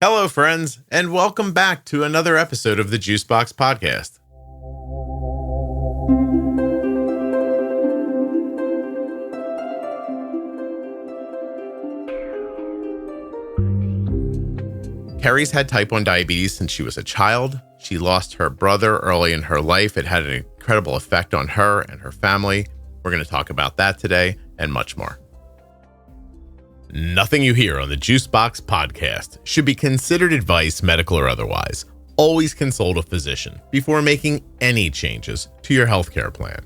Hello, friends, and welcome back to another episode of the Juicebox Podcast. Keri's had type 1 diabetes since she was a child. She lost her brother early in her life. It had an incredible effect on her and her family. We're going to talk about that today and much more. Nothing you hear on the Juicebox Podcast should be considered advice, medical or otherwise. Always consult a physician before making any changes to your healthcare plan.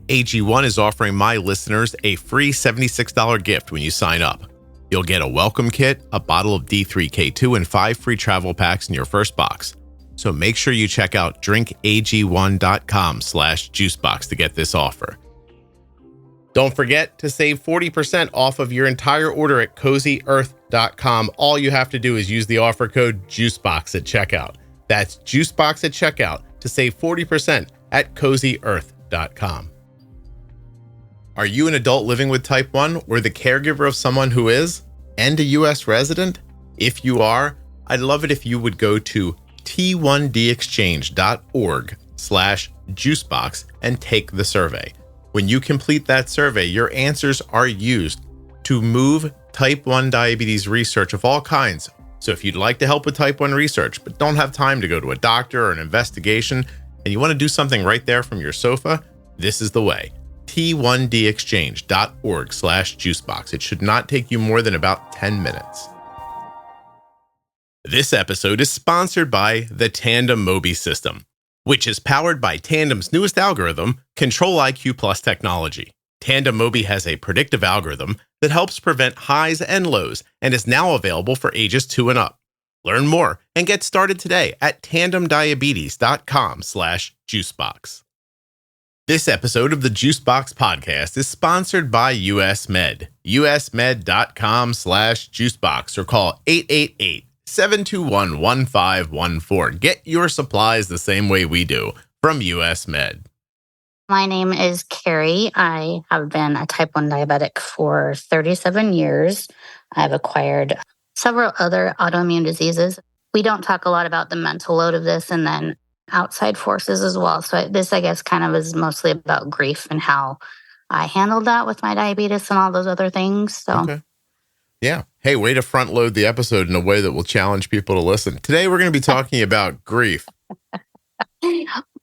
AG1 is offering my listeners a free $76 gift when you sign up. You'll get a welcome kit, a bottle of D3K2, and 5 free travel packs in your first box. So make sure you check out drinkag1.com/juicebox to get this offer. Don't forget to save 40% off of your entire order at CozyEarth.com. All you have to do is use the offer code JUICEBOX at checkout. That's JUICEBOX at checkout to save 40% at CozyEarth.com. Are you an adult living with type 1 or the caregiver of someone who is and a U.S. resident? If you are, I'd love it if you would go to t1dexchange.org/juicebox and take the survey. When you complete that survey, your answers are used to move type 1 diabetes research of all kinds. So if you'd like to help with type 1 research, but don't have time to go to a doctor or an investigation, and you want to do something right there from your sofa, this is the way. t1dexchange.org/juicebox. It should not take you more than about 10 minutes. This episode is sponsored by the Tandem Mobi system, which is powered by Tandem's newest algorithm, Control-IQ Plus technology. Tandem Mobi has a predictive algorithm that helps prevent highs and lows and is now available for ages 2 and up. Learn more and get started today at tandemdiabetes.com/juicebox. This episode of the Juicebox Podcast is sponsored by US Med. usmed.com/juicebox or call 888-721-1514. Get your supplies the same way we do from US Med. My name is Carrie. I have been a type 1 diabetic for 37 years. I've acquired several other autoimmune diseases. We don't talk a lot about the mental load of this and then outside forces as well. So this, I guess, kind of is mostly about grief and how I handled that with my diabetes and all those other things. So. Okay. Yeah. Hey, way to front load the episode in a way that will challenge people to listen. Today, we're going to be talking about grief.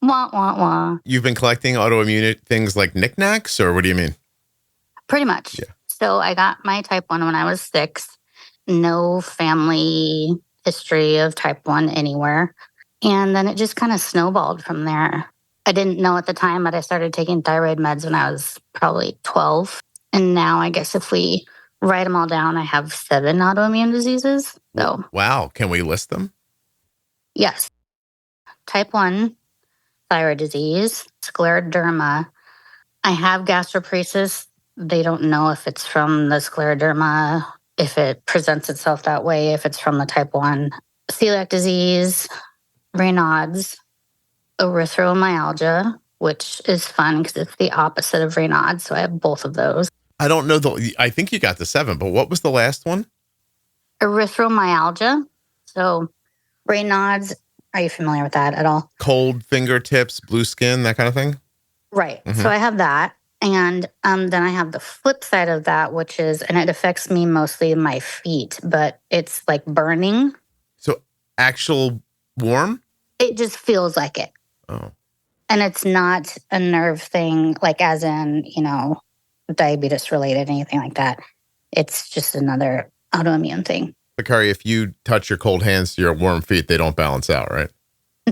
Wah, wah, wah. You've been collecting autoimmune things like knickknacks, or what do you mean? Pretty much. Yeah. So I got my type 1 when I was 6. No family history of type 1 anywhere. And then it just kind of snowballed from there. I didn't know at the time, but I started taking thyroid meds when I was probably 12. And now I guess if we write them all down, I have 7 autoimmune diseases. So, wow. Can we list them? Yes. Type 1, thyroid disease, Scleroderma. I have gastroparesis. They don't know if it's from the Scleroderma, if it presents itself that way, if it's from the type 1. Celiac disease, Raynaud's, erythromelalgia, which is fun because it's the opposite of Raynaud. So I have both of those. I don't know. I think you got the 7, but what was the last one? Erythromelalgia. So Raynaud's, are you familiar with that at all? Cold fingertips, blue skin, that kind of thing? Right. Mm-hmm. So I have that. And then I have the flip side of that, which is, and it affects me mostly in my feet, but it's like burning. So actual warm? It just feels like it. Oh. And it's not a nerve thing, like as in, diabetes related, anything like that. It's just another autoimmune thing. But Carrie, if you touch your cold hands to your warm feet, they don't balance out, right?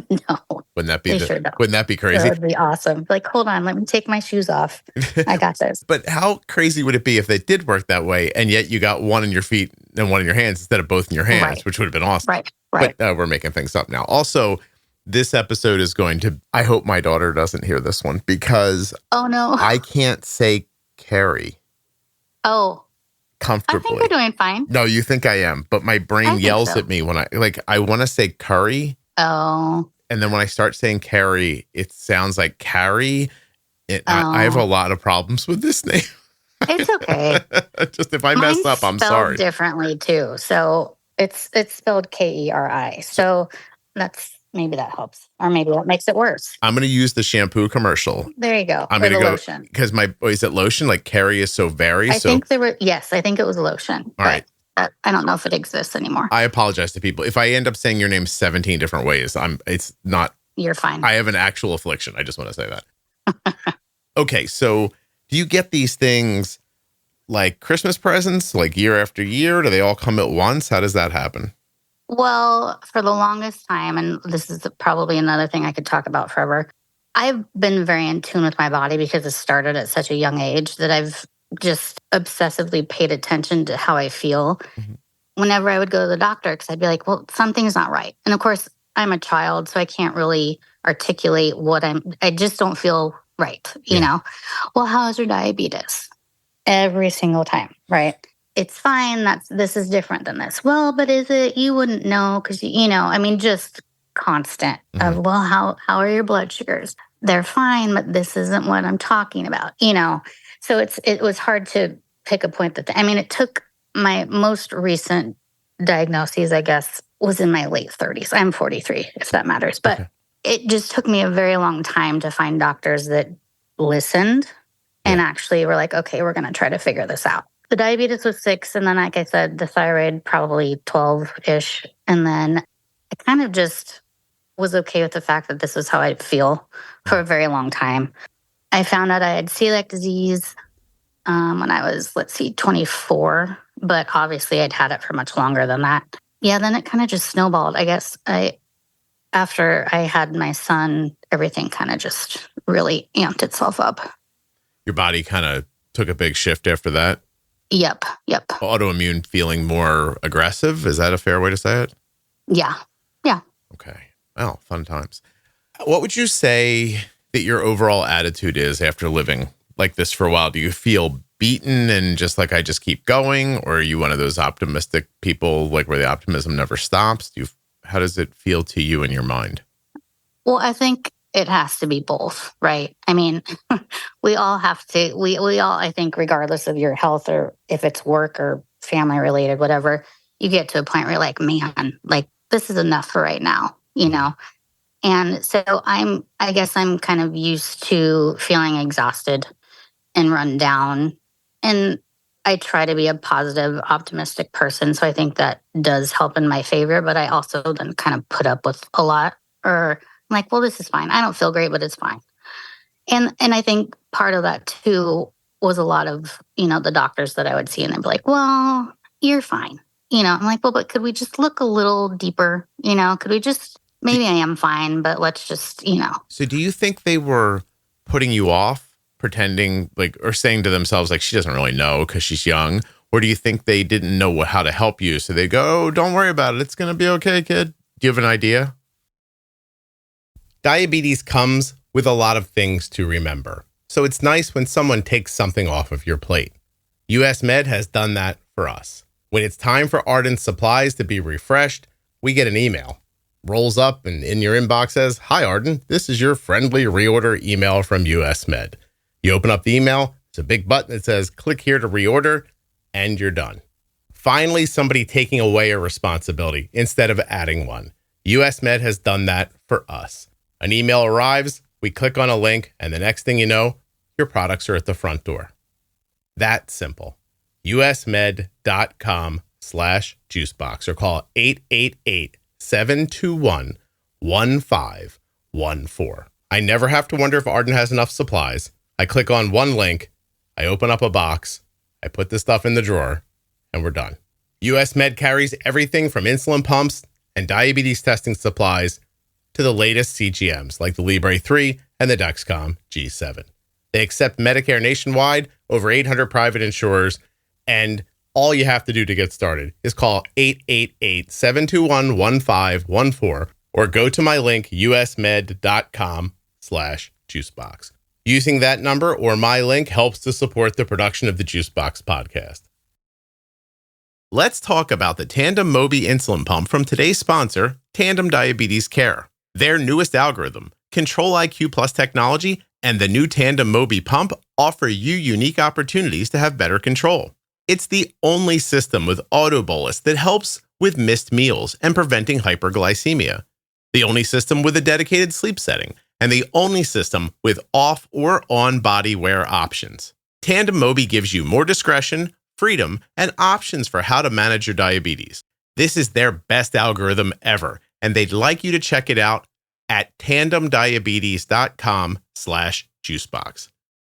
No. Wouldn't that be don't. Wouldn't that be crazy? That would be awesome. Like, hold on, let me take my shoes off. I got this. But how crazy would it be if they did work that way and yet you got one in your feet and one in your hands instead of both in your hands, right, which would have been awesome. Right. But we're making things up now. Also, this episode is going to, I hope my daughter doesn't hear this one because oh no, I can't say Carrie. Oh. Comfortably. I think you're doing fine. No, you think I am, but my brain yells at me when I want to say curry. Oh. And then when I start saying Carrie, it sounds like Carrie. I have a lot of problems with this name. It's okay. Just if I mess up, I'm sorry. Differently too. So It's spelled Keri. So maybe that helps. Or maybe that makes it worse. I'm going to use the shampoo commercial. There you go. I'm going to go lotion. because is it lotion? Like Carrie is so very. I think I think it was lotion. All right. I don't know if it exists anymore. I apologize to people. If I end up saying your name 17 different ways, it's not. You're fine. I have an actual affliction. I just want to say that. Okay. So do you get these things like Christmas presents, like year after year? Do they all come at once? How does that happen? Well, for the longest time, and this is probably another thing I could talk about forever, I've been very in tune with my body because it started at such a young age that I've just obsessively paid attention to how I feel whenever I would go to the doctor, because I'd be like, well, something's not right. And of course, I'm a child, so I can't really articulate I just don't feel right, you know? Well, how's your diabetes? Every single time, right? It's fine. This is different than this. Well, but is it? You wouldn't know because, just constant of, well, how are your blood sugars? They're fine, but this isn't what I'm talking about, So it was hard to pick a point it took my most recent diagnoses, I guess, was in my late 30s. I'm 43, if that matters. But it just took me a very long time to find doctors that listened and actually were like, okay, we're going to try to figure this out. The diabetes was 6. And then, like I said, the thyroid probably 12-ish. And then I kind of just was okay with the fact that this was how I'd feel for a very long time. I found out I had celiac disease when I was, 24. But obviously I'd had it for much longer than that. Yeah, then it kind of just snowballed. I guess after I had my son, everything kind of just really amped itself up. Your body kind of took a big shift after that? Yep. Autoimmune feeling more aggressive? Is that a fair way to say it? Yeah. Okay. Well, fun times. What would you say that your overall attitude is after living like this for a while? Do you feel beaten and just like, I just keep going? Or are you one of those optimistic people, like where the optimism never stops? How does it feel to you in your mind? Well, I think it has to be both, right? We all have to, we all, I think, regardless of your health or if it's work or family related, whatever, you get to a point where you're like, man, this is enough for right now, And so I guess I'm kind of used to feeling exhausted and run down. And I try to be a positive, optimistic person. So I think that does help in my favor. But I also then kind of put up with a lot, or I'm like, well, this is fine. I don't feel great, but it's fine. And I think part of that too was a lot of, the doctors that I would see and they'd be like, well, you're fine. I'm like, well, but could we just look a little deeper? Could we just, maybe I am fine, but let's just, So do you think they were putting you off, pretending or saying to themselves, she doesn't really know because she's young? Or do you think they didn't know how to help you? So they go, oh, don't worry about it. It's going to be okay, kid. Do you have an idea? Diabetes comes with a lot of things to remember. So it's nice when someone takes something off of your plate. US Med has done that for us. When it's time for Ardent supplies to be refreshed, we get an email. Rolls up and in your inbox says, hi, Ardent, this is your friendly reorder email from US Med. You open up the email, it's a big button that says, click here to reorder, and you're done. Finally, somebody taking away a responsibility instead of adding one. US Med has done that for us. An email arrives, we click on a link, and the next thing you know, your products are at the front door. That simple. usmed.com/juicebox or call 888-721-1514. I never have to wonder if Ardent has enough supplies. I click on one link, I open up a box, I put the stuff in the drawer, and we're done. US Med carries everything from insulin pumps and diabetes testing supplies to the latest CGMs like the Libre 3 and the Dexcom G7. They accept Medicare nationwide, over 800 private insurers, and all you have to do to get started is call 888-721-1514 or go to my link, usmed.com/juicebox. Using that number or my link helps to support the production of the Juicebox podcast. Let's talk about the Tandem Mobi insulin pump from today's sponsor, Tandem Diabetes Care. Their newest algorithm, Control-IQ Plus technology, and the new Tandem Mobi pump offer you unique opportunities to have better control. It's the only system with auto bolus that helps with missed meals and preventing hyperglycemia. The only system with a dedicated sleep setting, and the only system with off or on body wear options. Tandem Mobi gives you more discretion, freedom, and options for how to manage your diabetes. This is their best algorithm ever, and they'd like you to check it out at tandemdiabetes.com/juicebox.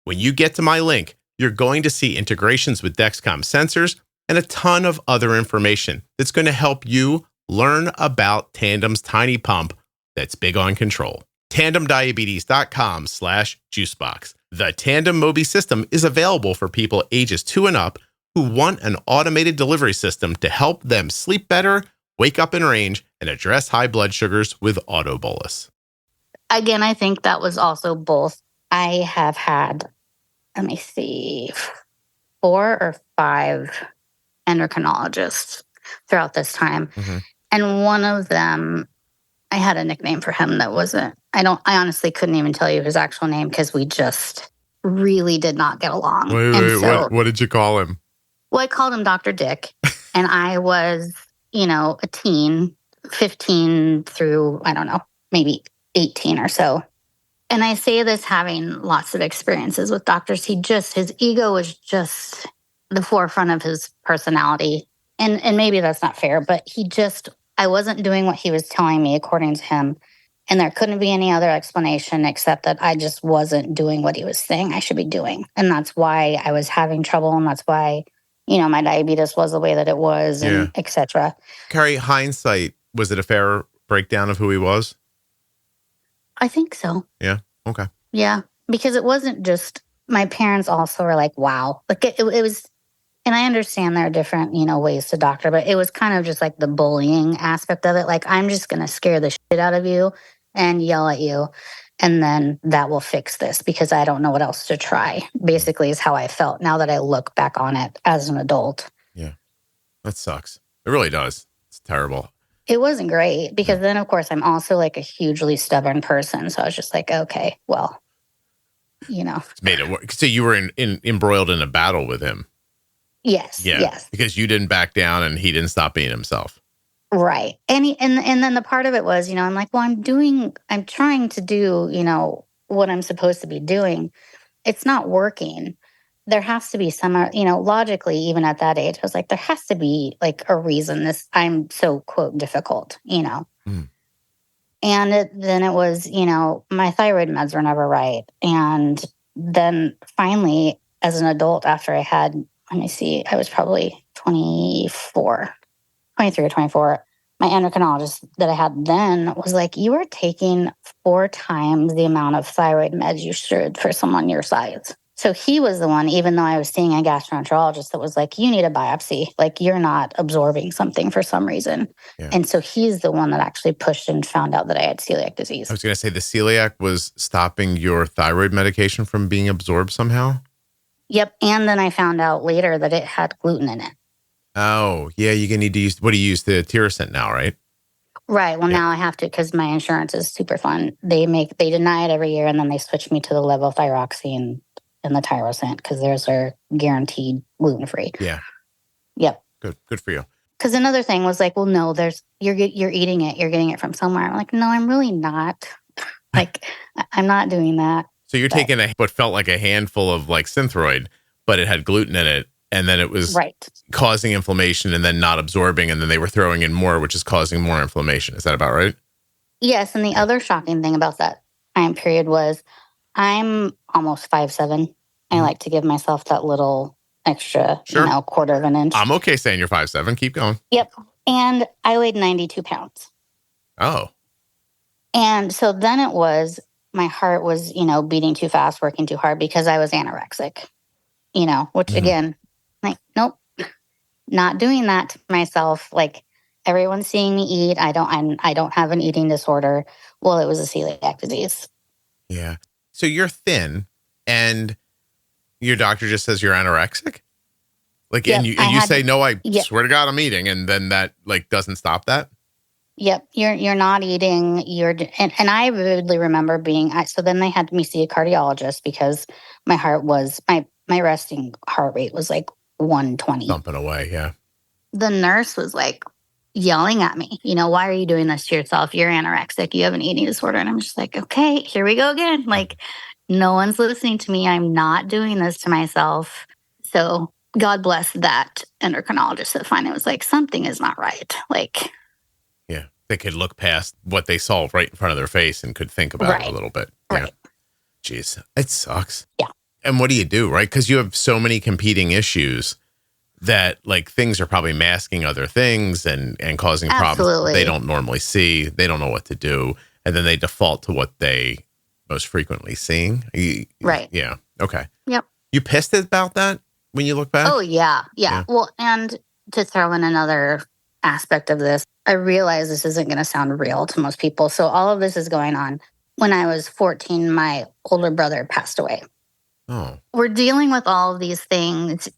When you get to my link, you're going to see integrations with Dexcom sensors and a ton of other information that's going to help you learn about Tandem's tiny pump that's big on control. tandemdiabetes.com/juicebox. The Tandem Mobi system is available for people ages 2 and up who want an automated delivery system to help them sleep better, wake up in range, and address high blood sugars with autobolus. Again, I think that was also both. I have had, let me see, 4 or 5 endocrinologists throughout this time. Mm-hmm. And one of them, I had a nickname for him that wasn't, I honestly couldn't even tell you his actual name because we just really did not get along. What did you call him? Well, I called him Dr. Dick, and I was, a teen, 15 through, I don't know, maybe 18 or so. And I say this having lots of experiences with doctors. His ego was just the forefront of his personality. And maybe that's not fair, but I wasn't doing what he was telling me according to him. And there couldn't be any other explanation except that I just wasn't doing what he was saying I should be doing. And that's why I was having trouble. And that's why, my diabetes was the way that it was, and et cetera. Carrie, hindsight, was it a fair breakdown of who he was? I think so. Yeah. Okay. Yeah. Because it wasn't just, my parents also were like, wow. Like it was, and I understand there are different, ways to doctor, but it was kind of just like the bullying aspect of it. Like, I'm just going to scare the shit out of you and yell at you. And then that will fix this because I don't know what else to try, basically is how I felt now that I look back on it as an adult. Yeah. That sucks. It really does. It's terrible. It wasn't great because then, of course, I'm also like a hugely stubborn person. So I was just like, okay, well, It's made it work. So you were embroiled in a battle with him. Yes. Yeah. Yes. Because you didn't back down and he didn't stop being himself. Right. And then the part of it was, I'm like, well, I'm trying to do, what I'm supposed to be doing. It's not working. There has to be some, logically, even at that age, I was like, there has to be like a reason I'm so quote difficult, And then it was, my thyroid meds were never right. And then finally, as an adult, after I had, let me see, I was probably 23 or 24. My endocrinologist that I had then was like, you are taking 4 times the amount of thyroid meds you should for someone your size. So he was the one, even though I was seeing a gastroenterologist, that was like, you need a biopsy. Like, you're not absorbing something for some reason. Yeah. And so he's the one that actually pushed and found out that I had celiac disease. I was going to say the celiac was stopping your thyroid medication from being absorbed somehow? Yep. And then I found out later that it had gluten in it. Oh, yeah. You're going to need to use, what do you use? The Tirosint now, right? Right. Well, now I have to because my insurance is super fun. They deny it every year, and then they switch me to the levothyroxine and the Tirosint because theirs are guaranteed gluten-free. Yeah. Yep. Good for you. Because another thing was like, well, no, you're eating it. You're getting it from somewhere. I'm like, no, I'm really not. Like, I'm not doing that. So you're taking what felt like a handful of like Synthroid, but it had gluten in it. And then it was causing inflammation and then not absorbing. And then they were throwing in more, which is causing more inflammation. Is that about right? Yes. And the other shocking thing about that time period was I'm almost 5'7". I like to give myself that little extra, quarter of an inch. I'm okay saying you're 5'7". Keep going. Yep. And I weighed 92 pounds. Oh. And so then it was, my heart was, beating too fast, working too hard because I was anorexic, which again, like, nope, not doing that to myself. Like, everyone's seeing me eat. I don't have an eating disorder. Well, it was a celiac disease. Yeah. So you're thin and your doctor just says you're anorexic? Like, yep, and you say, no, I swear to God, I'm eating. And then that like doesn't stop that? Yep. You're not eating. And I vividly remember so then they had me see a cardiologist because my heart was, my resting heart rate was like 120. Thumping away. Yeah. The nurse was like, yelling at me, why are you doing this to yourself? You're anorexic. You have an eating disorder. And I'm just like, okay, here we go again. Like, no one's listening to me. I'm not doing this to myself. So God bless that endocrinologist that finally was like, something is not right. Like, yeah, they could look past what they saw right in front of their face and could think about it a little bit. Yeah. Right. Jeez, it sucks. Yeah. And what do you do, right? Because you have so many competing issues that like things are probably masking other things and causing problems they don't normally see. They don't know what to do. And then they default to what they most frequently seeing. Right. Yeah. Okay. Yep. You pissed about that when you look back? Oh, yeah. Well, and to throw in another aspect of this, I realize this isn't going to sound real to most people. So all of this is going on. When I was 14, my older brother passed away. Oh. We're dealing with all of these things,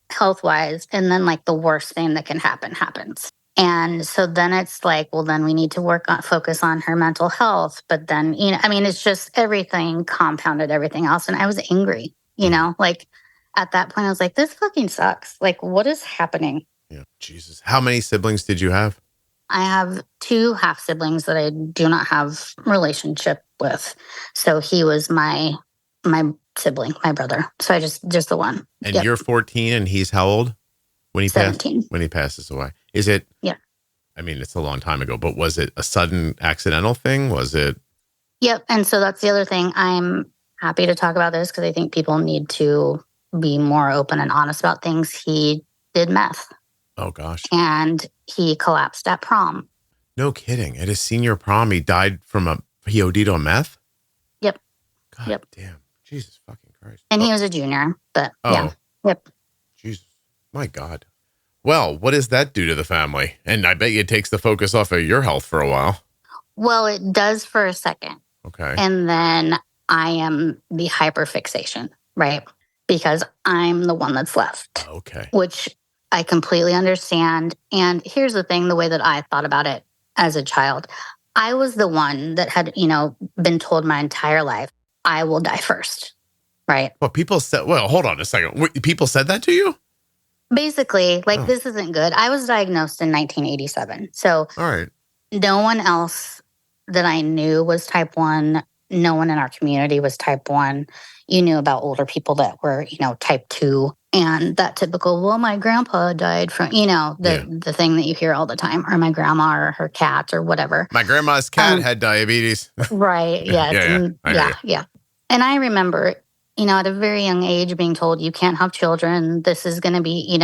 health-wise, and then like the worst thing that can happen happens. And so then it's like, well, then we need to focus on her mental health. But then, it's just everything compounded everything else. And I was angry, like at that point I was like, this fucking sucks. Like, what is happening? Yeah. Jesus. How many siblings did you have? I have 2 half siblings that I do not have relationship with. So he was my sibling, my brother. So I just the one. And you're 14 and he's how old when he 17. When he passes away? Is it? Yeah. I mean, it's a long time ago, but was it a sudden accidental thing? Was it? Yep. And so that's the other thing. I'm happy to talk about this because I think people need to be more open and honest about things. He did meth. Oh, gosh. And he collapsed at prom. No kidding. At his senior prom, he died from he OD'd on meth? Yep. God damn. Jesus fucking Christ. And he was a junior, but yeah. Yep. Jesus. My God. Well, what does that do to the family? And I bet you it takes the focus off of your health for a while. Well, it does for a second. Okay. And then I am the hyperfixation, right? Because I'm the one that's left. Okay. Which I completely understand. And here's the thing, the way that I thought about it as a child, I was the one that had, been told my entire life, I will die first, right? Well, people said, hold on a second. People said that to you? Basically, This isn't good. I was diagnosed in 1987. So all right. No one else that I knew was type 1. No one in our community was type 1. You knew about older people that were, type 2. And that typical, well, my grandpa died from, the thing that you hear all the time, or my grandma or her cat or whatever. My grandma's cat had diabetes. Right. Yes. Yeah. And I remember, at a very young age being told you can't have children. This is going to be,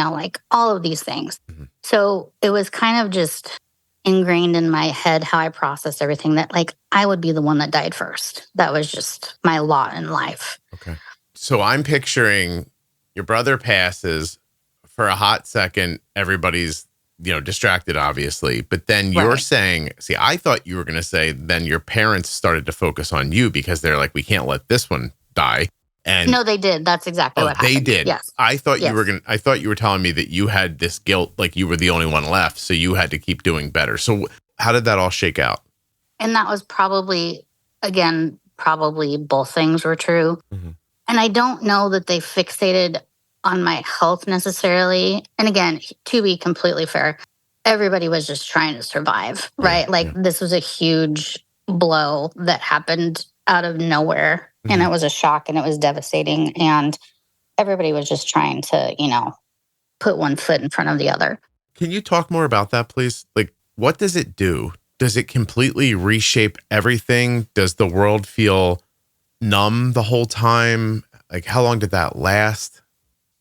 all of these things. Mm-hmm. So it was kind of just ingrained in my head how I processed everything that I would be the one that died first. That was just my lot in life. Okay. So I'm picturing your brother passes. For a hot second, everybody's, distracted, obviously. But then you're saying, see, I thought you were going to say then your parents started to focus on you because they're like, we can't let this one die. And no, they did. That's exactly what happened. They did. Yes. I thought you were telling me that you had this guilt, like you were the only one left. So you had to keep doing better. So how did that all shake out? And that was probably both things were true. Mm-hmm. And I don't know that they fixated on my health necessarily. And again, to be completely fair, everybody was just trying to survive, right? This was a huge blow that happened out of nowhere. Mm-hmm. And it was a shock and it was devastating. And everybody was just trying to, put one foot in front of the other. Can you talk more about that, please? What does it do? Does it completely reshape everything? Does the world feel numb the whole time? How long did that last?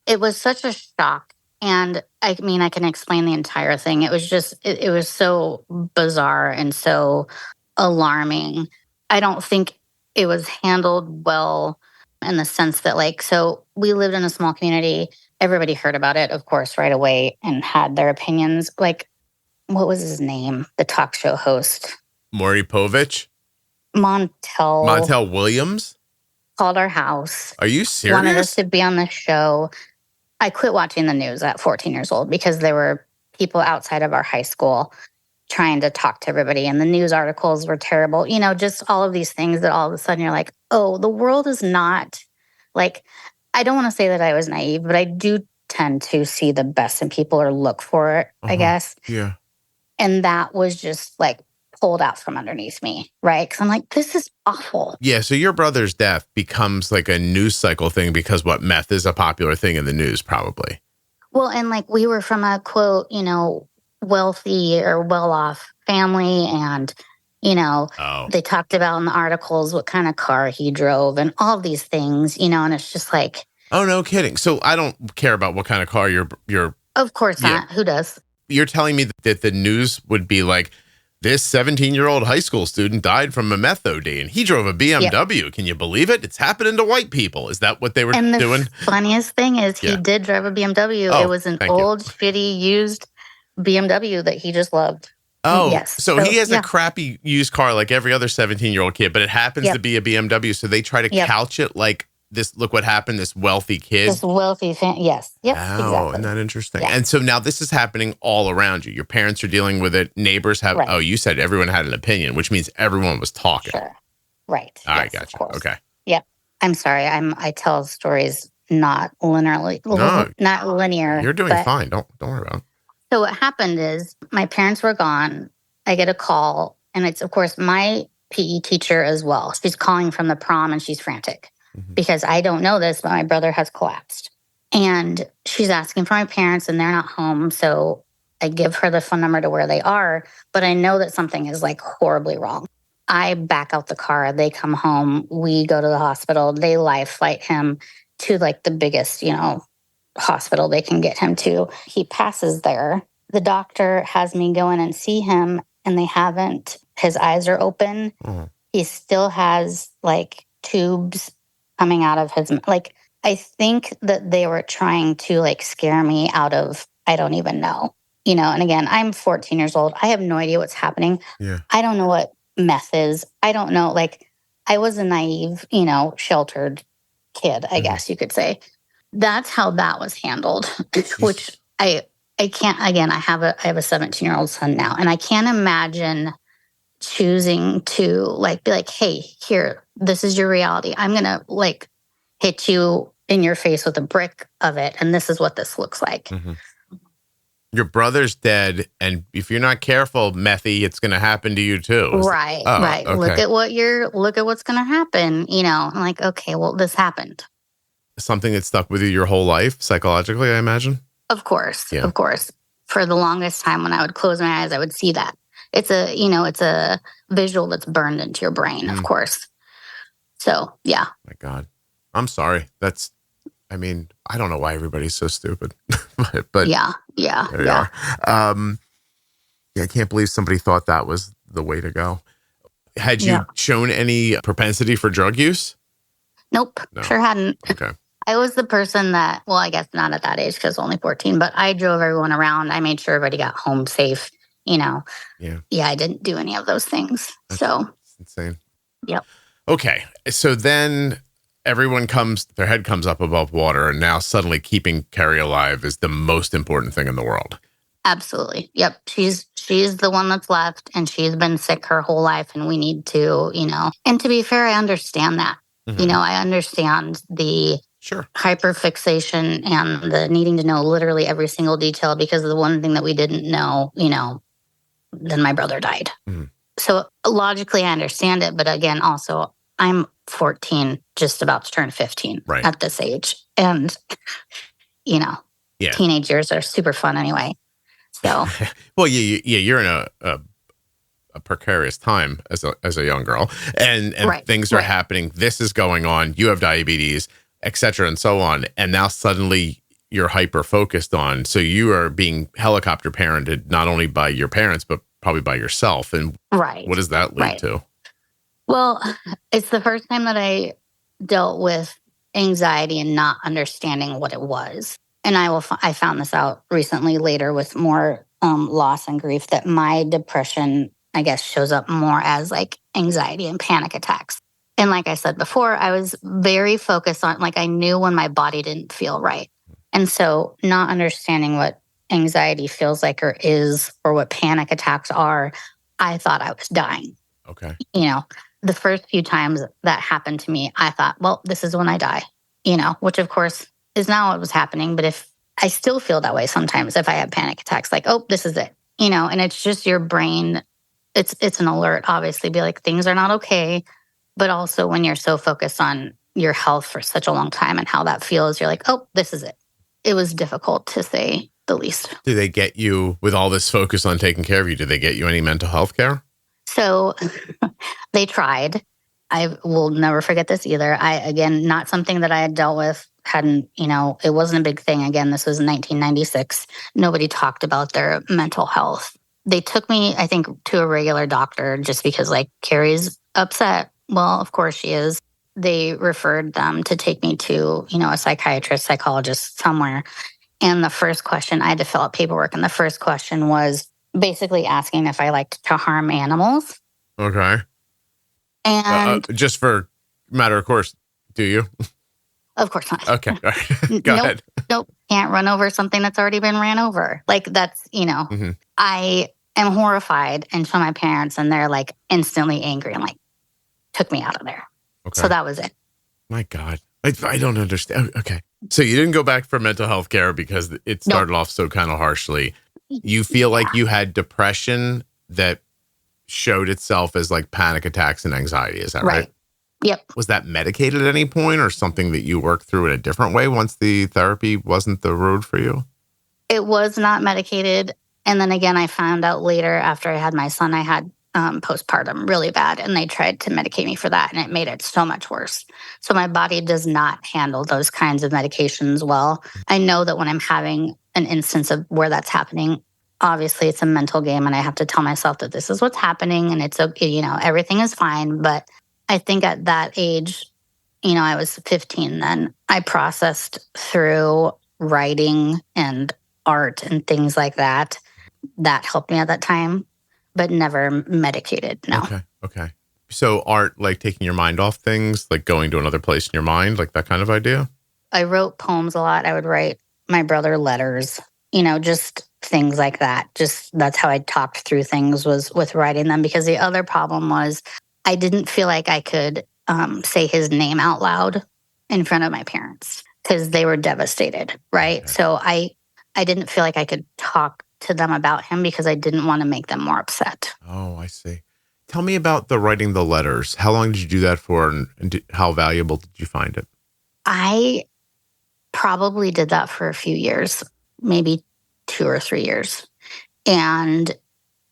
It was such a shock. And I can explain the entire thing. It was just, it was so bizarre and so alarming. I don't think it was handled well in the sense that so we lived in a small community. Everybody heard about it, of course, right away and had their opinions. What was his name? The talk show host. Maury Povich? Montel Williams? Called our house. Are you serious? Wanted us to be on the show. I quit watching the news at 14 years old because there were people outside of our high school trying to talk to everybody. And the news articles were terrible. Just all of these things that all of a sudden you're like, oh, the world is not I don't want to say that I was naive, but I do tend to see the best in people or look for it, I guess. Yeah. And that was just like pulled out from underneath me, right? Because I'm like, this is awful. Yeah, so your brother's death becomes like a news cycle thing because meth is a popular thing in the news, probably. Well, and like we were from a quote, wealthy or well-off family, and they talked about in the articles what kind of car he drove and all these things, and it's just like, oh, no kidding. So I don't care about what kind of car you're. Of course not. Who does? You're telling me that the news would be like, this 17-year-old high school student died from a meth OD and he drove a BMW. Yep. Can you believe it? It's happening to white people. Is that what they were doing? And the funniest thing is he did drive a BMW. Oh, it was an old, shitty, used BMW that he just loved. Oh, yes. So he has a crappy used car like every other 17-year-old kid, but it happens to be a BMW. So they try to couch it like this. Look what happened. This wealthy kid. This wealthy yes. Yep. Oh, exactly. Isn't that interesting? Yeah. And so now this is happening all around you. Your parents are dealing with it. Neighbors have, you said everyone had an opinion, which means everyone was talking. Sure. Right. I gotcha. Okay. Yep. I'm sorry. I tell stories not linearly, not linear. You're doing fine. Don't worry about it. So what happened is my parents were gone. I get a call, and it's, of course, my PE teacher as well. She's calling from the prom, and she's frantic because I don't know this, but my brother has collapsed. And she's asking for my parents, and they're not home. So I give her the phone number to where they are, but I know that something is like horribly wrong. I back out the car. They come home. We go to the hospital. They live flight him to like the biggest, hospital they can get him to. He passes there. The doctor has me go in and see him, and they haven't. His eyes are open. He still has like tubes coming out of his, like, I think that they were trying to like scare me out of, I don't even know, and again, I'm 14 years old. I have no idea what's happening. Yeah. I don't know what meth is. I don't know. Like, I was a naive, sheltered kid, I guess you could say. That's how that was handled, which I can't, again, I have a 17-year-old son now, and I can't imagine choosing to like, be like, hey, here, this is your reality. I'm going to like hit you in your face with a brick of it. And this is what this looks like. Your brother's dead. And if you're not careful, Methy, it's going to happen to you too. Right. Right. Okay. Look at what's going to happen. I'm like, okay, well, this happened. Something that stuck with you your whole life, psychologically, I imagine? Of course. Yeah. Of course. For the longest time, when I would close my eyes, I would see that. It's a visual that's burned into your brain, of course. So, yeah. My God. I'm sorry. I don't know why everybody's so stupid. but yeah. There you are. I can't believe somebody thought that was the way to go. Had you shown any propensity for drug use? Nope. No. Sure hadn't. Okay. I was the person that, well, I guess not at that age because only 14, but I drove everyone around. I made sure everybody got home safe, Yeah, I didn't do any of those things. That's insane. Yep. Okay. So then their head comes up above water, and now suddenly keeping Carrie alive is the most important thing in the world. Absolutely. Yep. She's the one that's left, and she's been sick her whole life, and we need to, and to be fair, I understand that. I understand the hyperfixation and the needing to know literally every single detail, because the one thing that we didn't know, then my brother died. So logically, I understand it. But again, also, I'm 14, just about to turn 15 at this age. And, teenage years are super fun anyway. So, well, you're in a precarious time as a young girl, and things are happening. This is going on. You have diabetes, et cetera, and so on. And now suddenly you're hyper focused on. So you are being helicopter parented not only by your parents, but probably by yourself. And what does that lead to? Well, it's the first time that I dealt with anxiety and not understanding what it was. And I found this out recently later with more loss and grief, that my depression, I guess, shows up more as like anxiety and panic attacks. And like I said before, I was very focused on, like, I knew when my body didn't feel right. And so not understanding what anxiety feels like or is, or what panic attacks are, I thought I was dying. Okay. The first few times that happened to me, I thought, well, this is when I die, which of course is not what was happening. But if I still feel that way sometimes, if I have panic attacks, like, oh, this is it, and it's just your brain. It's an alert, obviously, be like, things are not okay. But also when you're so focused on your health for such a long time and how that feels, you're like, oh, this is it. It was difficult, to say the least. Do they get you, with all this focus on taking care of you, do they get you any mental health care? So they tried. I will never forget this either. Again, not something that I had dealt with, it wasn't a big thing. Again, this was in 1996. Nobody talked about their mental health. They took me, I think, to a regular doctor just because, like, Carrie's upset. Well, of course she is. They referred them to take me to, a psychiatrist, psychologist somewhere. And the first question, I had to fill out paperwork. And the first question was basically asking if I liked to harm animals. Okay. And just for matter of course, do you? Of course not. Okay. All right. Go ahead. Nope. Can't run over something that's already been ran over. Like, that's, Mm-hmm. I am horrified and show my parents, and they're like instantly angry and like took me out of there. Okay. So that was it. My God. I don't understand. Okay. So you didn't go back for mental health care because it started off so kind of harshly. You feel like you had depression that showed itself as like panic attacks and anxiety. Is that right? Yep. Was that medicated at any point, or something that you worked through in a different way once the therapy wasn't the road for you? It was not medicated. And then again, I found out later after I had my son, I had postpartum really bad, and they tried to medicate me for that, and it made it so much worse. So my body does not handle those kinds of medications well. I know that when I'm having an instance of where that's happening, obviously it's a mental game, and I have to tell myself that this is what's happening and it's okay, everything is fine. But I think at that age, I was 15 then, I processed through writing and art and things like that. That helped me at that time, but never medicated. No. Okay. So art, like taking your mind off things, like going to another place in your mind, like that kind of idea? I wrote poems a lot. I would write my brother letters, just things like that. Just that's how I talked through things, was with writing them. Because the other problem was I didn't feel like I could say his name out loud in front of my parents because they were devastated, right? Okay. So I didn't feel like I could talk to them about him because I didn't want to make them more upset. Oh, I see. Tell me about the writing the letters. How long did you do that for, and how valuable did you find it? I probably did that for a few years, maybe 2 or 3 years. And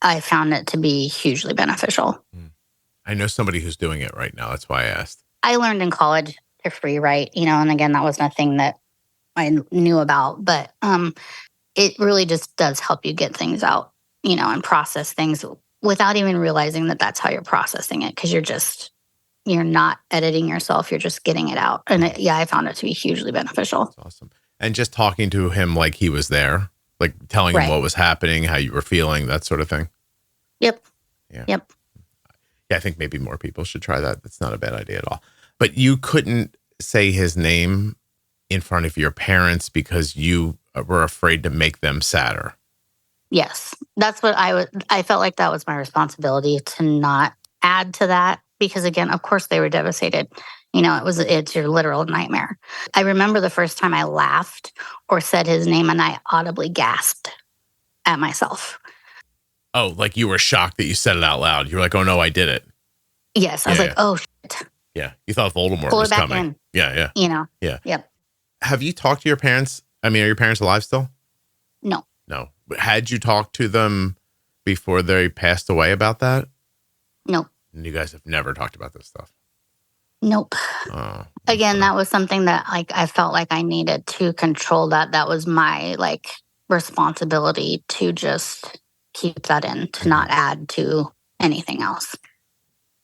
I found it to be hugely beneficial. I know somebody who's doing it right now. That's why I asked. I learned in college to free write, and again, that was nothing that I knew about, but it really just does help you get things out, and process things without even realizing that that's how you're processing it. Because you're not editing yourself. You're just getting it out. And I found it to be hugely beneficial. That's awesome. And just talking to him like he was there, like telling him what was happening, how you were feeling, that sort of thing. Yep. Yeah. Yep. Yeah, I think maybe more people should try that. That's not a bad idea at all. But you couldn't say his name in front of your parents because you were afraid to make them sadder. Yes. That's what I felt like that was my responsibility, to not add to that, because again, of course they were devastated. It's your literal nightmare. I remember the first time I laughed or said his name and I audibly gasped at myself. Oh, like you were shocked that you said it out loud. You were like, oh no, I did it. Yes. I was like, oh shit. Yeah. You thought Voldemort was coming. Yeah. Yeah. Yep. Have you talked to your parents? I mean, are your parents alive still? No. Had you talked to them before they passed away about that? Nope. And you guys have never talked about this stuff? Nope. Again, that was something that I felt like I needed to control that. That was my responsibility to just keep that in, to not add to anything else.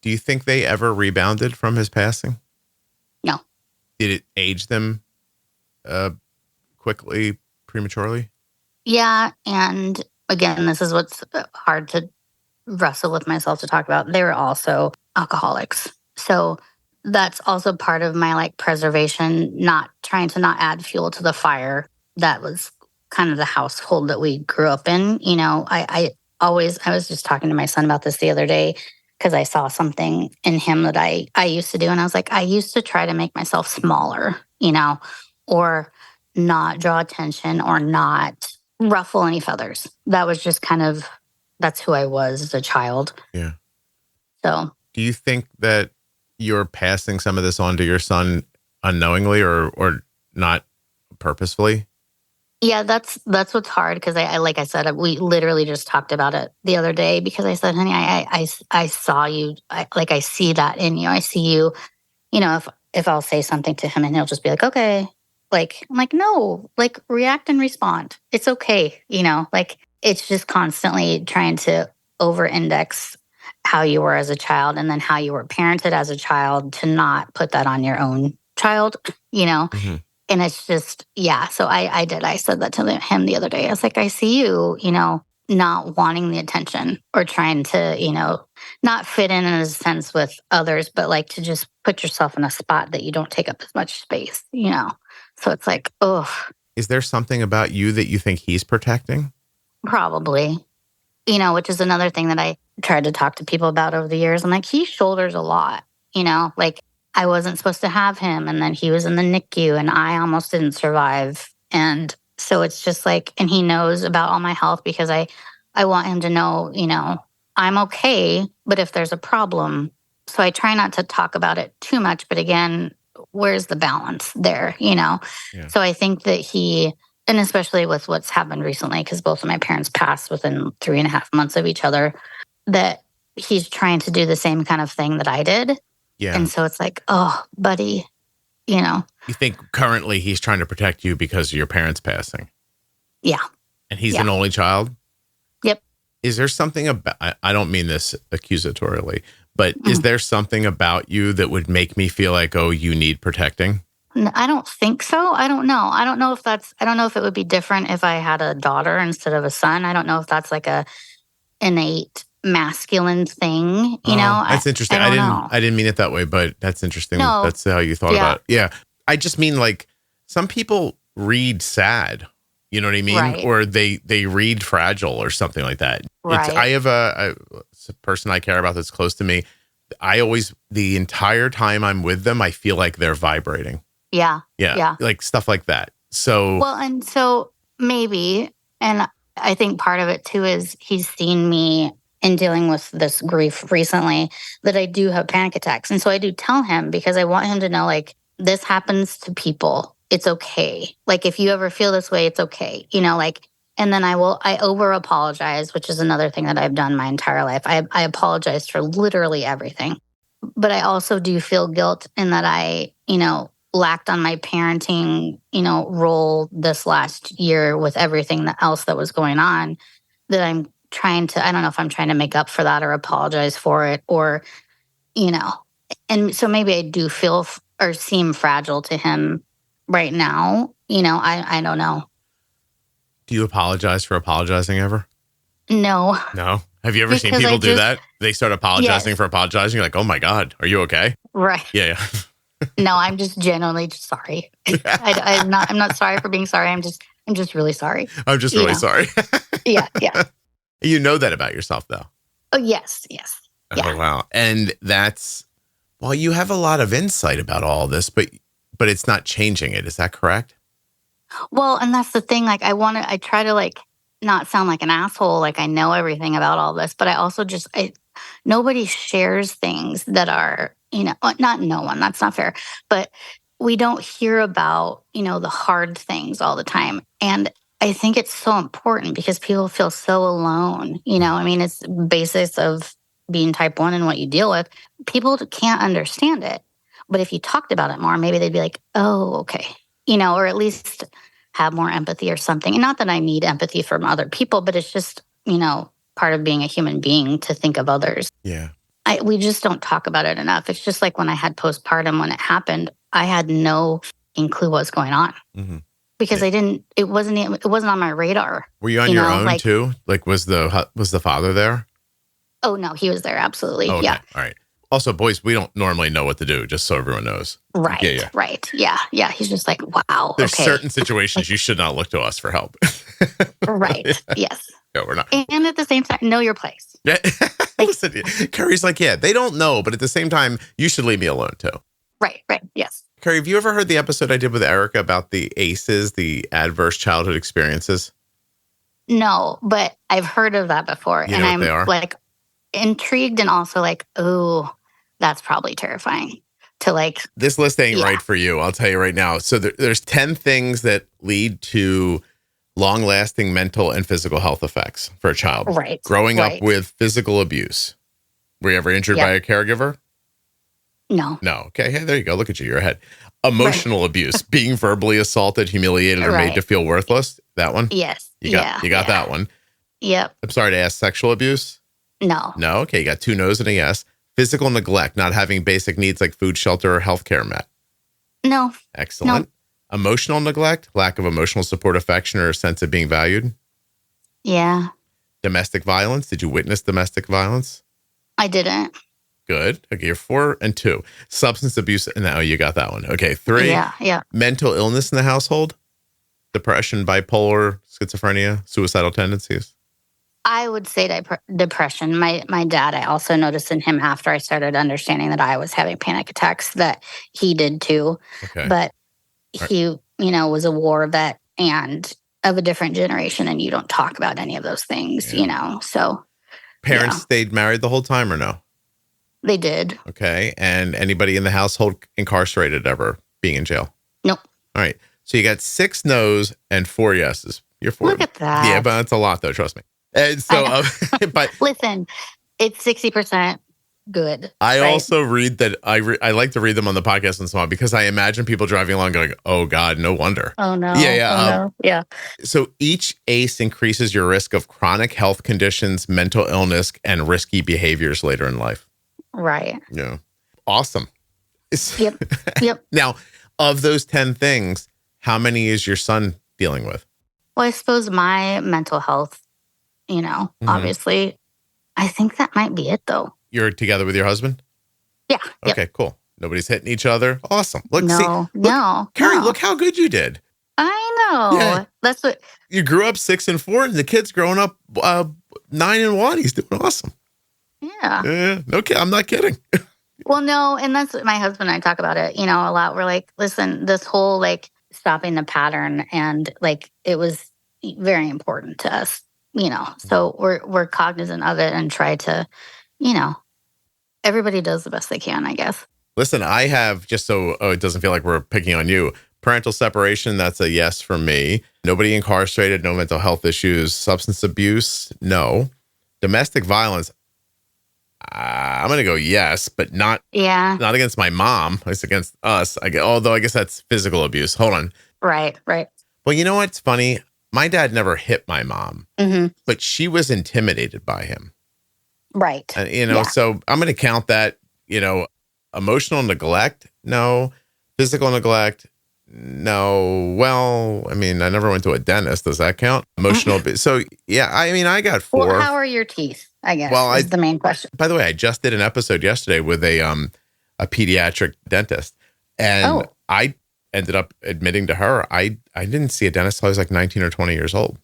Do you think they ever rebounded from his passing? No. Did it age them quickly, prematurely? Yeah. And again, this is what's hard to wrestle with myself to talk about. They were also alcoholics. So that's also part of my preservation, not trying to not add fuel to the fire. That was kind of the household that we grew up in. I was just talking to my son about this the other day because I saw something in him that I used to do. And I was like, I used to try to make myself smaller, or not draw attention or not ruffle any feathers. That was just that's who I was as a child. Yeah. So do you think that you're passing some of this on to your son unknowingly or not purposefully? yeah, that's what's hard because I like I said, we literally just talked about it the other day because I said, honey, I saw you. I see that in you. I see you, if I'll say something to him and he'll just be like, okay. Like, I'm like, no, like react and respond. It's okay. Like it's just constantly trying to over index how you were as a child and then how you were parented as a child to not put that on your own child. Mhm. And it's just, yeah. So I did. I said that to him the other day. I was like, I see you, not wanting the attention or trying to, not fit in a sense with others, but like to just put yourself in a spot that you don't take up as much space. So it's like, oh. Is there something about you that you think he's protecting? Probably, which is another thing that I tried to talk to people about over the years. I'm like, he shoulders a lot, like I wasn't supposed to have him. And then he was in the NICU and I almost didn't survive. And so it's just like, and he knows about all my health because I want him to know, I'm okay, but if there's a problem, so I try not to talk about it too much. But again, where's the balance there, Yeah. So I think that and especially with what's happened recently, because both of my parents passed within 3.5 months of each other, that he's trying to do the same kind of thing that I did. Yeah. And so it's like, oh, buddy, You think currently he's trying to protect you because of your parents passing? Yeah. And he's an only child? Yep. Is there something about, I don't mean this accusatorily, but is there something about you that would make me feel like, oh, you need protecting? I don't think so. I don't know. I don't know if it would be different if I had a daughter instead of a son. I don't know if that's like a innate masculine thing, That's interesting. I don't know. I didn't mean it that way, but that's interesting. No. That's how you thought about it. Yeah. I just mean like some people read sad, you know what I mean? Right. Or they read fragile or something like that. Right. I have a person I care about that's close to me. The entire time I'm with them, I feel like they're vibrating. Yeah. Yeah. Like stuff like that. So, well, and so maybe, and I think part of it too is he's seen me in dealing with this grief recently that I do have panic attacks. And so I do tell him because I want him to know, like, this happens to people. It's okay. Like, if you ever feel this way, it's okay. And then I over apologize, which is another thing that I've done my entire life. I apologize for literally everything. But I also do feel guilt in that I, lacked on my parenting, role this last year with everything else that was going on, that I'm trying to, I don't know if I'm trying to make up for that or apologize for it or, and so maybe I do feel or seem fragile to him right now. I don't know. do you apologize for apologizing ever? No. No. Have you ever seen people do that? They start apologizing for apologizing. You're like, oh my God, are you okay? Right. Yeah. No, I'm just genuinely just sorry. I'm not sorry for being sorry. I'm just really sorry. I'm just really sorry. Yeah. You know that about yourself though. Oh, yes. Yeah. Oh, wow. And well, you have a lot of insight about all this, but it's not changing it. Is that correct? Well, and that's the thing. Like, I try to like not sound like an asshole. Like I know everything about all this, but I also nobody shares things that are, not no one, that's not fair, but we don't hear about, the hard things all the time. And I think it's so important because people feel so alone. It's the basis of being type 1 and what you deal with. People can't understand it. But if you talked about it more, maybe they'd be like, oh, okay. Or at least have more empathy or something. And not that I need empathy from other people, but it's just, part of being a human being to think of others. Yeah. We just don't talk about it enough. It's just like when I had postpartum, when it happened, I had no clue what's going on. Mm-hmm. Because it wasn't on my radar. Were you on your own too? Like was the father there? Oh no, he was there. Absolutely. Okay. Yeah. All right. Also, boys, we don't normally know what to do, just so everyone knows. Right. Yeah. Right. Yeah. He's just like, wow. There's certain situations you should not look to us for help. Right. Yes. No, we're not. And at the same time, know your place. Yeah. Listen, Carrie's like, yeah, they don't know, but at the same time, you should leave me alone too. Right. Yes. Carrie, have you ever heard the episode I did with Erica about the ACEs, the adverse childhood experiences? No, but I've heard of that before. You and know what I'm they are? like intrigued and also like, oh, that's probably terrifying to like, This list ain't yeah. right for you. I'll tell you right now. So there's 10 things that lead to long-lasting mental and physical health effects for a child. Right. Growing up with physical abuse. Were you ever injured by a caregiver? No. No. Okay. Hey, there you go. Look at you. You're ahead. Emotional abuse. Being verbally assaulted, humiliated, or made to feel worthless. That one? Yes. You got that one. Yep. I'm sorry to ask, sexual abuse? No. No. Okay. You got 2 no's and a yes. Physical neglect, not having basic needs like food, shelter, or healthcare met. No. Excellent. No. Emotional neglect, lack of emotional support, affection, or a sense of being valued. Yeah. Domestic violence. Did you witness domestic violence? I didn't. Good. Okay, you're 4 and 2. Substance abuse. No, you got that one. Okay, 3. Yeah. Mental illness in the household. Depression, bipolar, schizophrenia, suicidal tendencies. I would say depression. My dad, I also noticed in him after I started understanding that I was having panic attacks that he did too. Okay. But he, was a war vet and of a different generation, and you don't talk about any of those things, so. Parents stayed married the whole time or no? They did. Okay. And anybody in the household incarcerated ever being in jail? Nope. All right. So you got 6 no's and 4 yeses. You're 4. Look at that. Yeah, but that's a lot though, trust me. And so, but listen, it's 60% good. I also read that I like to read them on the podcast and so on because I imagine people driving along going, "Oh God, no wonder." Oh no. Yeah. Yeah. So each ACE increases your risk of chronic health conditions, mental illness, and risky behaviors later in life. Right. Yeah. Awesome. Yep. Now, of those 10 things, how many is your son dealing with? Well, I suppose my mental health, obviously, I think that might be it though. You're together with your husband? Yeah. Okay, cool. Nobody's hitting each other. Awesome. Look, no, Carrie, look how good you did. I know. Yeah. That's what you grew up 6 and 4, and the kid's growing up 9 and 1. He's doing awesome. Yeah. Okay, I'm not kidding. Well, no, and that's what my husband and I talk about it, a lot. We're like, listen, this whole stopping the pattern and it was very important to us, So we're cognizant of it and try to, everybody does the best they can, I guess. Listen, I have, just so it doesn't feel like we're picking on you, parental separation, that's a yes for me. Nobody incarcerated, no mental health issues. Substance abuse, no. Domestic violence, I'm going to go yes, but not against my mom. It's against us. Although I guess that's physical abuse. Hold on. Right. Well, you know what's funny? My dad never hit my mom, but she was intimidated by him. Right. And, so I'm going to count that, emotional neglect. No. Physical neglect. No. Well, I mean, I never went to a dentist. Does that count? Emotional. So yeah, I mean, I got 4. Well, how are your teeth? I guess is the main question. By the way, I just did an episode yesterday with a pediatric dentist, and I ended up admitting to her I didn't see a dentist till I was like 19 or 20 years old.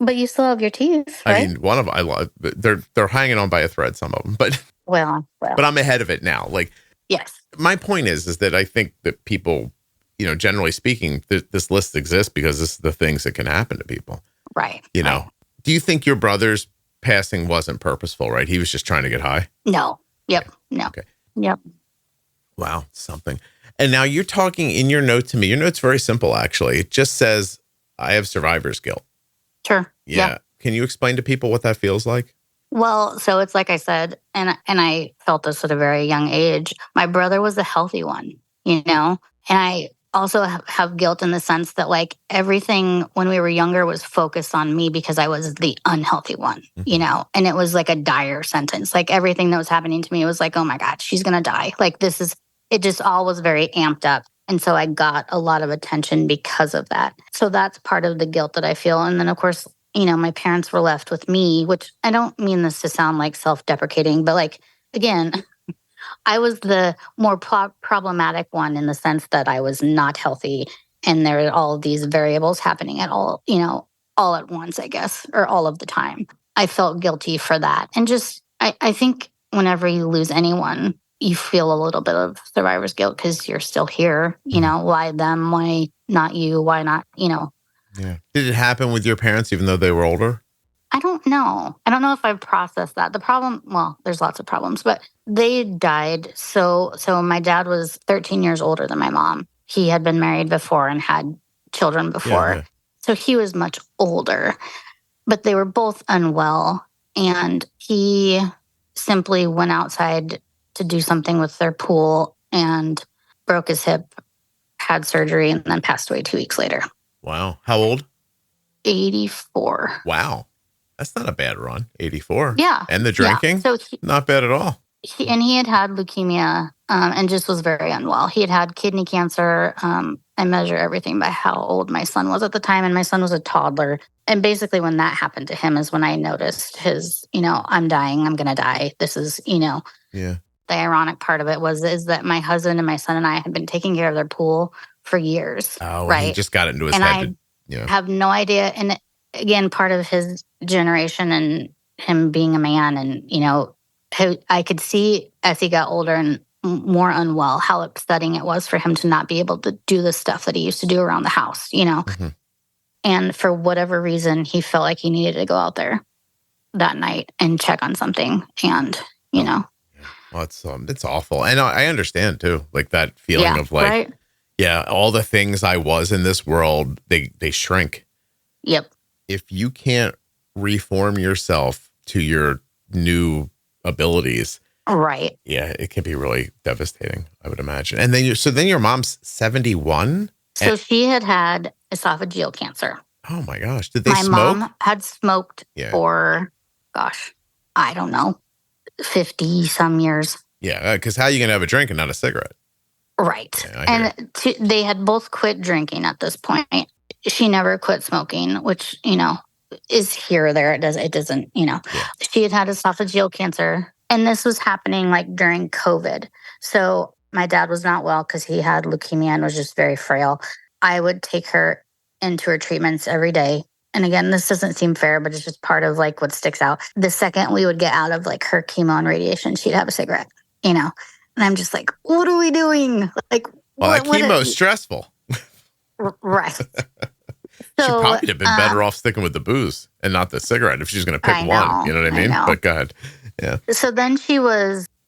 But you still have your teeth, right? I mean, one of they're hanging on by a thread, some of them, but well, but I'm ahead of it now. Yes. My point is that I think that people, generally speaking, this list exists because this is the things that can happen to people. Right. Do you think your brother's passing wasn't purposeful, right? He was just trying to get high? No. Yep. Okay. No. Okay. Yep. Wow. Something. And now you're talking in your note to me. Your note's very simple, actually. It just says, I have survivor's guilt. Sure. Yeah. Can you explain to people what that feels like? Well, so it's like I said, and I felt this at a very young age. My brother was the healthy one, and I also have guilt in the sense that everything when we were younger was focused on me because I was the unhealthy one, and it was like a dire sentence. Everything that was happening to me was like, oh my God, she's going to die. It just all was very amped up. And so I got a lot of attention because of that. So that's part of the guilt that I feel. And then of course, my parents were left with me, which I don't mean this to sound like self-deprecating, but again, I was the more problematic one in the sense that I was not healthy. And there are all of these variables happening at all at once, I guess, or all of the time. I felt guilty for that. And just, I think whenever you lose anyone, you feel a little bit of survivor's guilt because you're still here. Why them? Why not you? Why not, Yeah. Did it happen with your parents even though they were older? I don't know. I don't know if I've processed that. The problem, well, there's lots of problems, but they died. So my dad was 13 years older than my mom. He had been married before and had children before. Yeah. So he was much older, but they were both unwell. And he simply went outside to do something with their pool and broke his hip, had surgery, and then passed away 2 weeks later. Wow. How old? 84. Wow. That's not a bad run. 84. Yeah. And the drinking? Yeah. So not bad at all. He had leukemia and just was very unwell. He had kidney cancer. I measure everything by how old my son was at the time, and my son was a toddler. And basically when that happened to him is when I noticed his, I'm dying, I'm going to die. This is, Yeah. The ironic part of it is that my husband and my son and I had been taking care of their pool for years. Oh, right? He just got it into his and head. I have no idea. And again, part of his generation and him being a man and, I could see as he got older and more unwell how upsetting it was for him to not be able to do the stuff that he used to do around the house, Mm-hmm. And for whatever reason, he felt like he needed to go out there that night and check on something. And, Well, it's awful. And I understand too, like that feeling of like, right? Yeah, all the things I was in this world, they shrink. Yep. If you can't reform yourself to your new abilities, right? Yeah, it can be really devastating, I would imagine. And then your mom's 71? So she had esophageal cancer. Oh my gosh. Did they My smoke? mom had smoked for, I don't know, 50 some years. Yeah, because how are you going to have a drink and not a cigarette? Right. Yeah, they had both quit drinking at this point. She never quit smoking, which, is here or there. It doesn't, Yeah. She had esophageal cancer. And this was happening like during COVID. So my dad was not well because he had leukemia and was just very frail. I would take her into her treatments every day. And again, this doesn't seem fair, but it's just part of like what sticks out. The second we would get out of like her chemo and radiation, she'd have a cigarette, And I'm just like, what are we doing? Like, well, chemo is stressful. Right. She probably have been better off sticking with the booze and not the cigarette if she's going to pick one. You know what I mean? But go ahead. Yeah. So then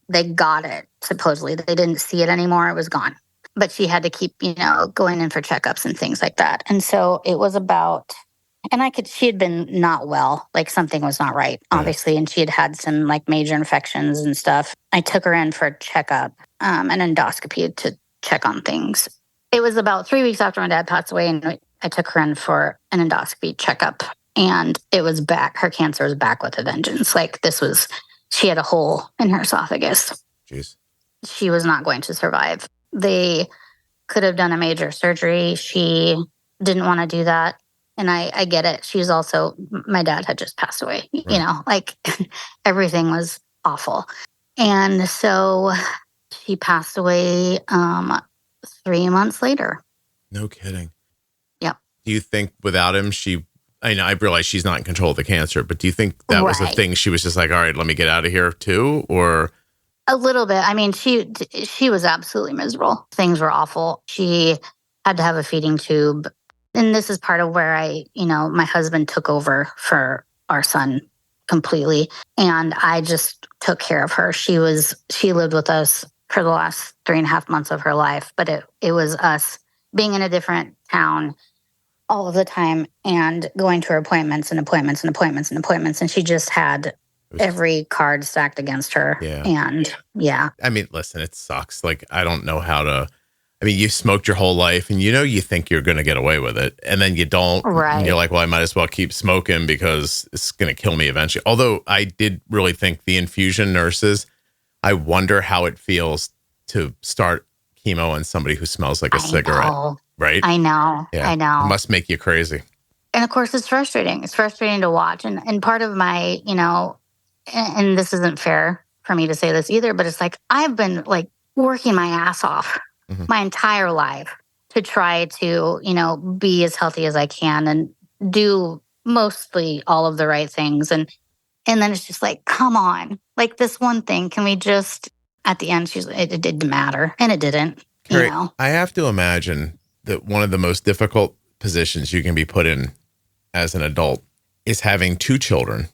they got it, supposedly. They didn't see it anymore. It was gone. But she had to keep, going in for checkups and things like that. And so it was about, she had been not well, like something was not right, obviously. And she had some like major infections and stuff. I took her in for a checkup, an endoscopy to check on things. It was about 3 weeks after my dad passed away, and I took her in for an endoscopy checkup. And it was back. Her cancer was back with a vengeance. Like she had a hole in her esophagus. Jeez. She was not going to survive. They could have done a major surgery. She didn't want to do that. And I get it. She's also, my dad had just passed away, like everything was awful. And so she passed away 3 months later. No kidding. Yep. Do you think without him, I realize she's not in control of the cancer, but do you think that was the thing? She was just like, all right, let me get out of here too? Or a little bit. I mean, she was absolutely miserable. Things were awful. She had to have a feeding tube. And this is part of where my husband took over for our son completely. And I just took care of her. She lived with us for the last 3.5 months of her life, but it was us being in a different town all of the time and going to her appointments and appointments and appointments and appointments. And she just had every card stacked against her. Yeah. And I mean, listen, it sucks. Like, I don't know how to, you smoked your whole life and you think you're going to get away with it. And then you don't. Right. And you're like, well, I might as well keep smoking because it's going to kill me eventually. Although I did really think the infusion nurses, I wonder how it feels to start chemo on somebody who smells like a cigarette. Right? I know. Yeah. I know. It must make you crazy. And of course, it's frustrating. It's frustrating to watch. And part of my, and this isn't fair for me to say this either, but it's like I've been like working my ass off my entire life to try to, be as healthy as I can and do mostly all of the right things. And then it's just like, come on, like this one thing, can we just, at the end, it didn't matter. And it didn't, Carrie, I have to imagine that one of the most difficult positions you can be put in as an adult is having 2 children,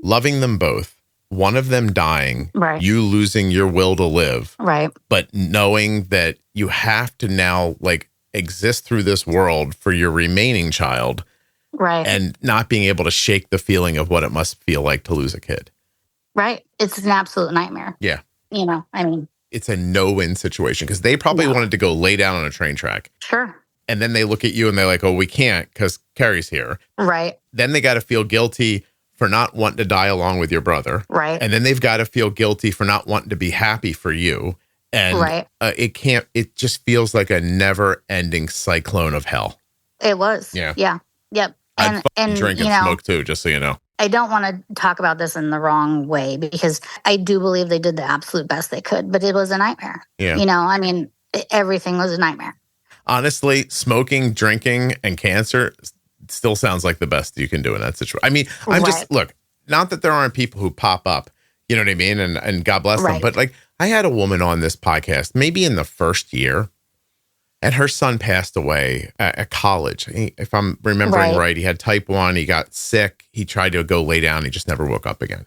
loving them both, one of them dying, Right. you losing your will to live, Right. but knowing that you have to now like exist through this world for your remaining child, Right. and not being able to shake the feeling of what it must feel like to lose a kid. Right. It's an absolute nightmare. Yeah. You know, I mean, It's a no-win situation because they probably wanted to go lay down on a train track. sure. And then they look at you and they're like, oh, we can't because Carrie's here. Right. Then they got to feel guilty for not wanting to die along with your brother. Right. And then they've got to feel guilty for not wanting to be happy for you. And Right. it just feels like a never ending cyclone of hell. It was. Yeah. Yeah. Yep. And drink and smoke too, just so you know. I don't want to talk about this in the wrong way because I do believe they did the absolute best they could, but it was a nightmare. Yeah. You know, I mean, everything was a nightmare. Honestly, smoking, drinking, and cancer still sounds like the best you can do in that situation. I mean, look, not that there aren't people who pop up, you know what I mean? And God bless them. But like, I had a woman on this podcast, maybe in the first year, and her son passed away at college. If I'm remembering right, he had type 1. He got sick. He tried to go lay down. He just never woke up again.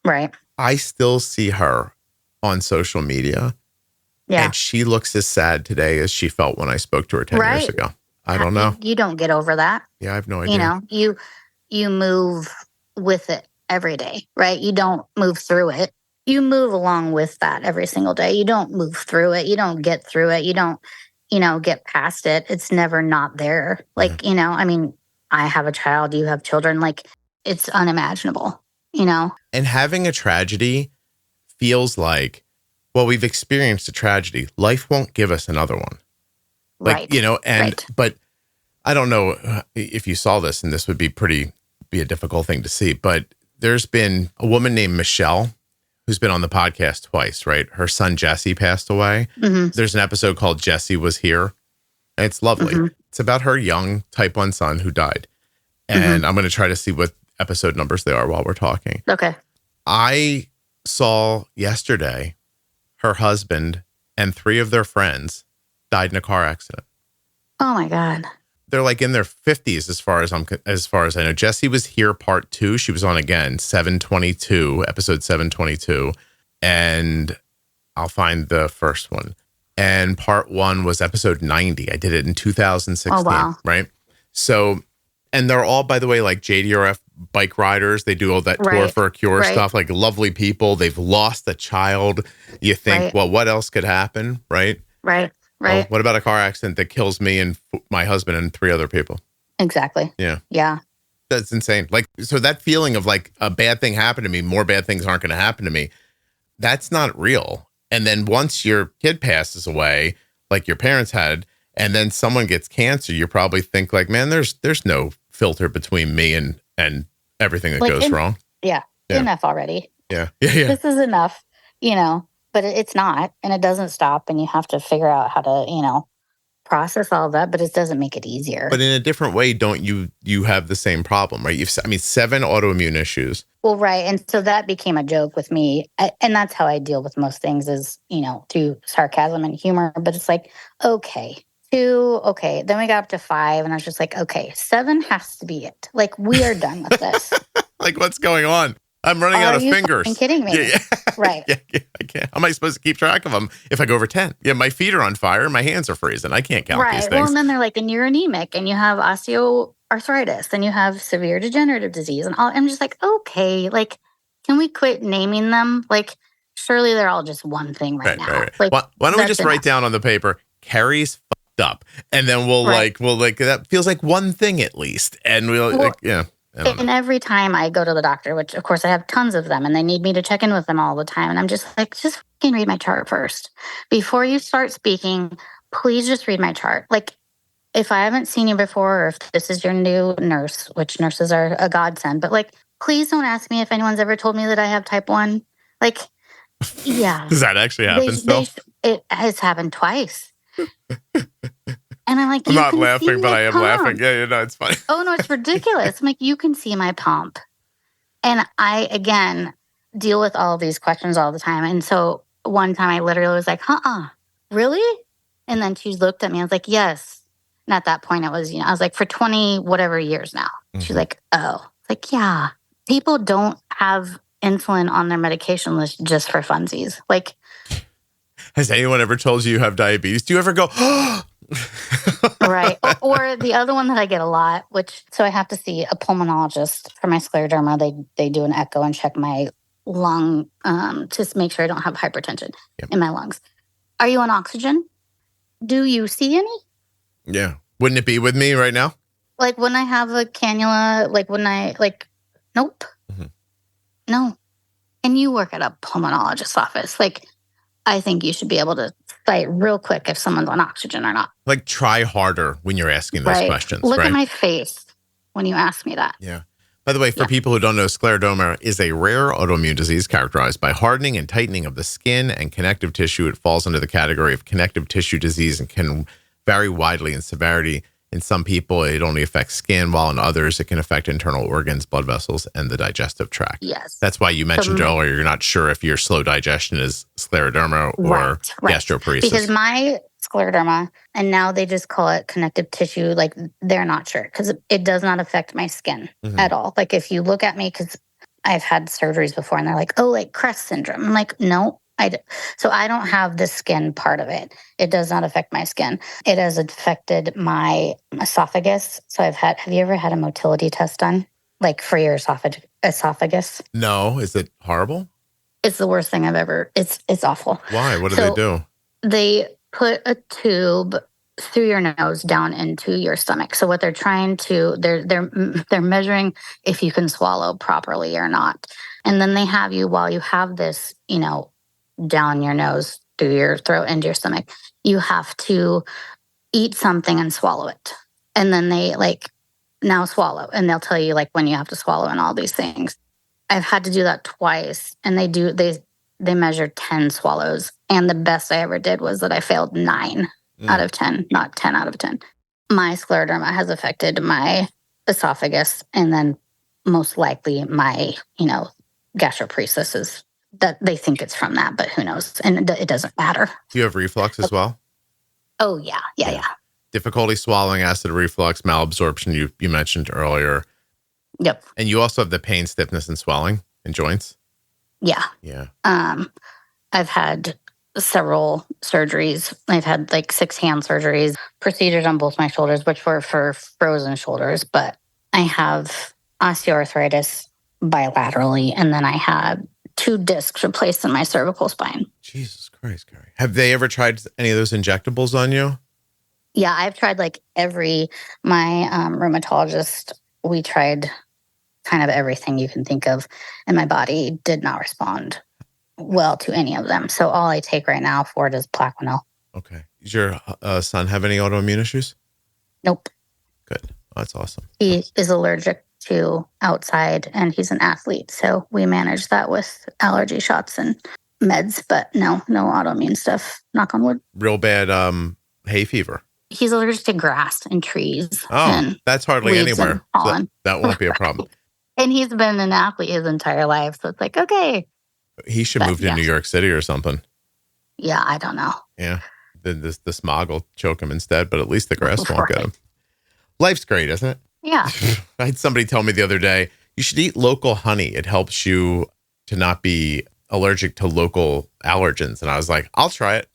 Right. I still see her on social media. Yeah. And she looks as sad today as she felt when I spoke to her 10 years ago. I don't know. You don't get over that. Yeah, I have no idea. You know, you move with it every day, right? You don't move through it. You move along with that every single day. You don't move through it. You don't get through it. You don't, get past it. It's never not there. Like, I mean, I have a child, you have children. Like, it's unimaginable, And having a tragedy feels like, well, we've experienced a tragedy. Life won't give us another one. Like, right. But I don't know if you saw this, and this would be a difficult thing to see, but there's been a woman named Michelle who's been on the podcast twice, right? Her son, Jesse, passed away. Mm-hmm. There's an episode called Jesse Was Here. And it's lovely. Mm-hmm. It's about her young type 1 son who died. And I'm going to try to see what episode numbers they are while we're talking. Okay. I saw yesterday her husband and 3 of their friends died in a car accident. Oh my God. They're like in their 50s as far as I know. Jessie Was Here part 2. She was on again, episode 722. And I'll find the first one. And part 1 was episode 90. I did it in 2016. Oh, wow. Right? So, and they're all, by the way, like JDRF bike riders. They do all that tour for a cure stuff, like lovely people. They've lost a child. You think, well, what else could happen? Right? Right. Well, what about a car accident that kills me and my husband and 3 other people? Exactly. Yeah. Yeah. That's insane. Like, so that feeling of like a bad thing happened to me, more bad things aren't going to happen to me. That's not real. And then once your kid passes away, like your parents had, and then someone gets cancer, you probably think like, man, there's no filter between me and everything that goes wrong. Yeah. Enough already. Yeah. This is enough, but it's not, and it doesn't stop, and you have to figure out how to, process all of that, but it doesn't make it easier. But in a different way, don't you have the same problem, right? 7 autoimmune issues. Well, right. And so that became a joke with me. And that's how I deal with most things is, through sarcasm and humor. But it's like, okay, 2, okay. Then we got up to 5, and I was just like, okay, 7 has to be it. Like, we are done with this. Like, what's going on? I'm running out of fingers. Are you kidding me? Yeah. Right. Yeah, I can't. How am I supposed to keep track of them if I go over 10? Yeah, my feet are on fire. My hands are freezing. I can't count these things. Well, and then they're like, and you're anemic, and you have osteoarthritis, and you have severe degenerative disease. And I'm just like, okay, like, can we quit naming them? Like, surely they're all just one thing right now. Right. Like, why don't we just write down on the paper, Carrie's fucked up. And then we'll that feels like one thing at least. And And every time I go to the doctor, which of course I have tons of them, and they need me to check in with them all the time. And I'm just like, just fucking read my chart first. Before you start speaking, please just read my chart. Like, if I haven't seen you before, or if this is your new nurse, which nurses are a godsend, but like, please don't ask me if anyone's ever told me that I have type 1. Like, yeah. Does that actually happen still? It has happened twice. And I'm like, I'm not laughing, but I am laughing. Yeah, it's funny. Oh, no, it's ridiculous. I'm like, you can see my pump. And I, again, deal with all of these questions all the time. And so one time I literally was like, really? And then she looked at me. I was like, yes. And at that point, it was, I was like, for 20 whatever years now. She's like, oh, like, yeah, people don't have insulin on their medication list just for funsies. Like, has anyone ever told you have diabetes? Do you ever go, right. Or the other one that I get a lot, so I have to see a pulmonologist for my scleroderma. They do an echo and check my lung to make sure I don't have hypertension in my lungs. Are you on oxygen? Do you see any? Yeah. Wouldn't it be with me right now? Like when I have a cannula, nope. No. And you work at a pulmonologist's office. Like, I think you should be able to cite real quick if someone's on oxygen or not. Like, try harder when you're asking those questions. Look at my face when you ask me that. Yeah. By the way, for people who don't know, scleroderma is a rare autoimmune disease characterized by hardening and tightening of the skin and connective tissue. It falls under the category of connective tissue disease and can vary widely in severity. In some people, it only affects skin, while in others, it can affect internal organs, blood vessels, and the digestive tract. Yes. That's why you mentioned earlier you're not sure if your slow digestion is scleroderma or gastroparesis. Because my scleroderma, and now they just call it connective tissue, like they're not sure because it does not affect my skin at all. Like if you look at me, because I've had surgeries before and they're like, oh, like Crest syndrome. I'm like, no. So I don't have the skin part of it. It does not affect my skin. It has affected my esophagus. So have you ever had a motility test done? Like for your esophagus? No. Is it horrible? It's the worst thing I've ever, it's awful. Why? What do they do? They put a tube through your nose down into your stomach. So what they're trying to, they're measuring if you can swallow properly or not. And then they have you, while you have this, down your nose, through your throat, into your stomach, you have to eat something and swallow it. And then they now swallow. And they'll tell you when you have to swallow and all these things. I've had to do that twice. And they measure 10 swallows. And the best I ever did was that I failed 9 out of 10, not 10 out of 10. My scleroderma has affected my esophagus. And then most likely my, gastroparesis is that they think it's from that, but who knows? And it doesn't matter. Do you have reflux as well? Oh, yeah. Difficulty swallowing, acid reflux, malabsorption you mentioned earlier. Yep. And you also have the pain, stiffness, and swelling in joints? Yeah. Yeah. I've had several surgeries. I've had 6 hand surgeries, procedures on both my shoulders, which were for frozen shoulders, but I have osteoarthritis bilaterally, and then I had 2 discs replaced in my cervical spine. Jesus Christ, Carrie. Have they ever tried any of those injectables on you? Yeah, I've tried my rheumatologist, we tried kind of everything you can think of, and my body did not respond well to any of them. So all I take right now for it is Plaquenil. Okay. Does your son have any autoimmune issues? Nope. Good. Oh, that's awesome. He is allergic to outside, and he's an athlete. So we manage that with allergy shots and meds, but no autoimmune stuff, knock on wood. Real bad hay fever. He's allergic to grass and trees. Oh, and that's hardly anywhere. So that won't be a problem. And he's been an athlete his entire life. So it's okay. He should move to New York City or something. Yeah, I don't know. Yeah. The smog will choke him instead, but at least the grass won't get him. Life's great, isn't it? Yeah. I had somebody tell me the other day, you should eat local honey. It helps you to not be allergic to local allergens. And I was like, I'll try it.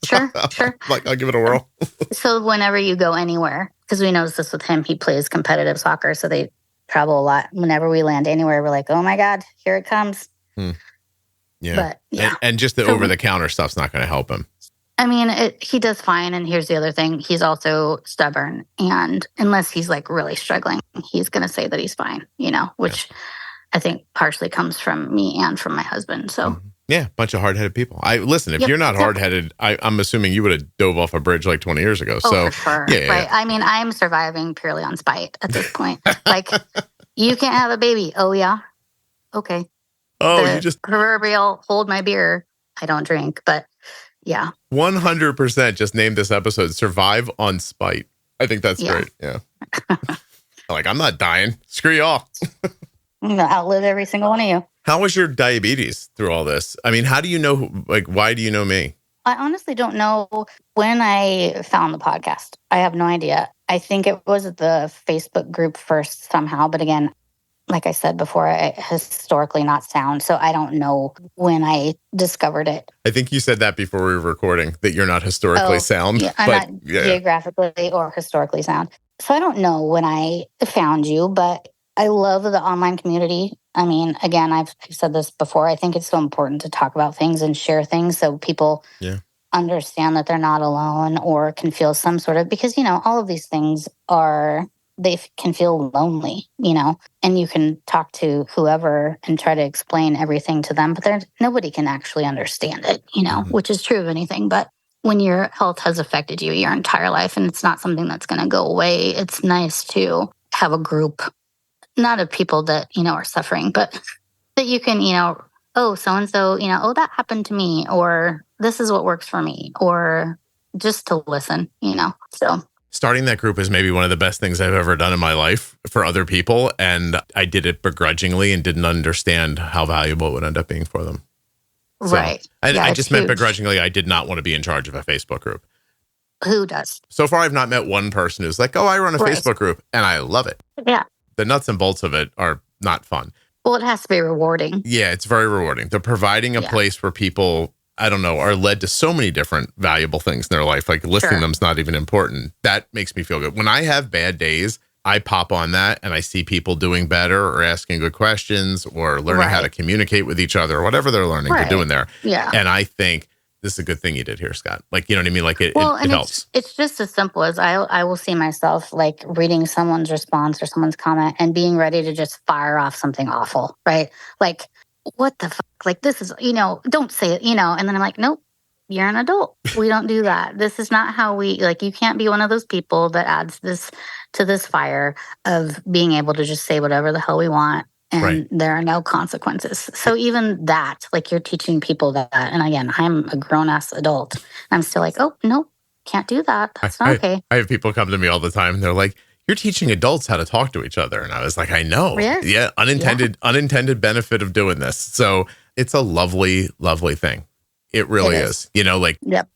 Sure. I'll give it a whirl. So whenever you go anywhere, because we noticed this with him, he plays competitive soccer, so they travel a lot. Whenever we land anywhere, we're like, oh my God, here it comes. Yeah. But, yeah. And just the over-the-counter stuff's not going to help him. I mean, he does fine. And here's the other thing. He's also stubborn. And unless he's really struggling, he's going to say that he's fine, which I think partially comes from me and from my husband. So, yeah, bunch of hard-headed people. Listen, if you're not hard-headed, I'm assuming you would have dove off a bridge 20 years ago. Oh, so, for sure. Yeah. Right. I mean, I'm surviving purely on spite at this point. You can't have a baby. Oh, yeah. Okay. Oh, you just proverbial hold my beer. I don't drink, but yeah. 100% just named this episode Survive on Spite. I think that's great. Yeah. I'm not dying. Screw y'all. I'm going to outlive every single one of you. How was your diabetes through all this? I mean, how do you know, why do you know me? I honestly don't know when I found the podcast. I have no idea. I think it was the Facebook group first somehow. But again, like I said before, historically not sound. So I don't know when I discovered it. I think you said that before we were recording, that you're not historically sound. Yeah, I'm not geographically or historically sound. So I don't know when I found you, but I love the online community. I mean, again, I've said this before. I think it's so important to talk about things and share things so people understand that they're not alone or can feel some sort of, because, all of these things they can feel lonely, and you can talk to whoever and try to explain everything to them, but nobody can actually understand it, which is true of anything. But when your health has affected you your entire life and it's not something that's going to go away, it's nice to have a group, not of people that, are suffering, but that you can, oh, so-and-so, oh, that happened to me, or this is what works for me, or just to listen, so. Starting that group is maybe one of the best things I've ever done in my life for other people. And I did it begrudgingly and didn't understand how valuable it would end up being for them. So, right. I just meant begrudgingly. I did not want to be in charge of a Facebook group. Who does? So far, I've not met one person who's like, oh, I run a Facebook group and I love it. Yeah. The nuts and bolts of it are not fun. Well, it has to be rewarding. Yeah, it's very rewarding. They're providing a place where people, I don't know, are led to so many different valuable things in their life. Like listing them's not even important. That makes me feel good. When I have bad days, I pop on that and I see people doing better or asking good questions or learning how to communicate with each other or whatever they're learning, they're doing there. Yeah. And I think this is a good thing you did here, Scott. Like, you know what I mean? Like it helps. It's just as simple as I will see myself like reading someone's response or someone's comment and being ready to just fire off something awful, right? Like, what the fuck? Like, this is, don't say it, and then I'm like, nope, you're an adult. We don't do that. This is not how you can't be one of those people that adds this to this fire of being able to just say whatever the hell we want. And there are no consequences. So even that, like you're teaching people that. And again, I'm a grown-ass adult. I'm still like, oh, no, can't do that. That's not okay. I have people come to me all the time and they're like, you're teaching adults how to talk to each other. And I was like, I know. Yes. Yeah. Unintended benefit of doing this. So it's a lovely, lovely thing. It really is.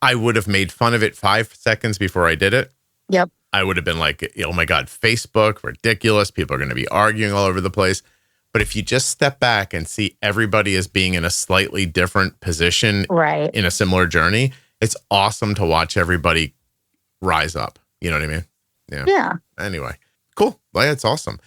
I would have made fun of it 5 seconds before I did it. Yep. I would have been like, oh my God, Facebook, ridiculous. People are going to be arguing all over the place. But if you just step back and see everybody as being in a slightly different position in a similar journey, it's awesome to watch everybody rise up. You know what I mean? Yeah. Anyway, cool. Well, yeah, it's awesome.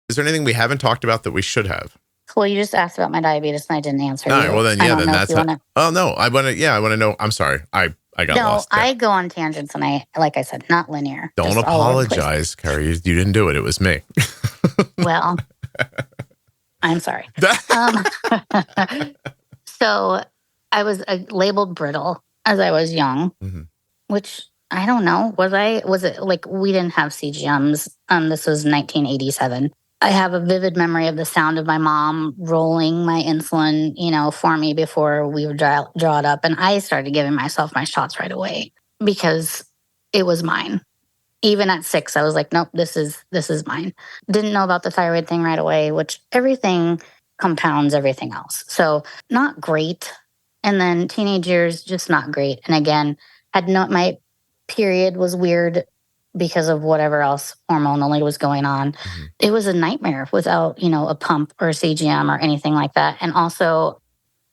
Is there anything we haven't talked about that we should have? Well, you just asked about my diabetes and I didn't answer you. All right, well, then that's not. Oh, no. I want to know. I'm sorry. I got lost. No, I go on tangents and like I said, not linear. Don't apologize, Carrie. You didn't do it. It was me. Well, I'm sorry. So I was labeled brittle as I was young, which I don't know. Was it like we didn't have CGMs? This was 1987. I have a vivid memory of the sound of my mom rolling my insulin, for me before we would draw it up. And I started giving myself my shots right away because it was mine. Even at 6, I was like, nope, this is mine. Didn't know about the thyroid thing right away, which everything compounds everything else. So not great. And then teenage years, just not great. And again, my period was weird because of whatever else hormonally was going on. It was a nightmare without, a pump or a CGM or anything like that. And also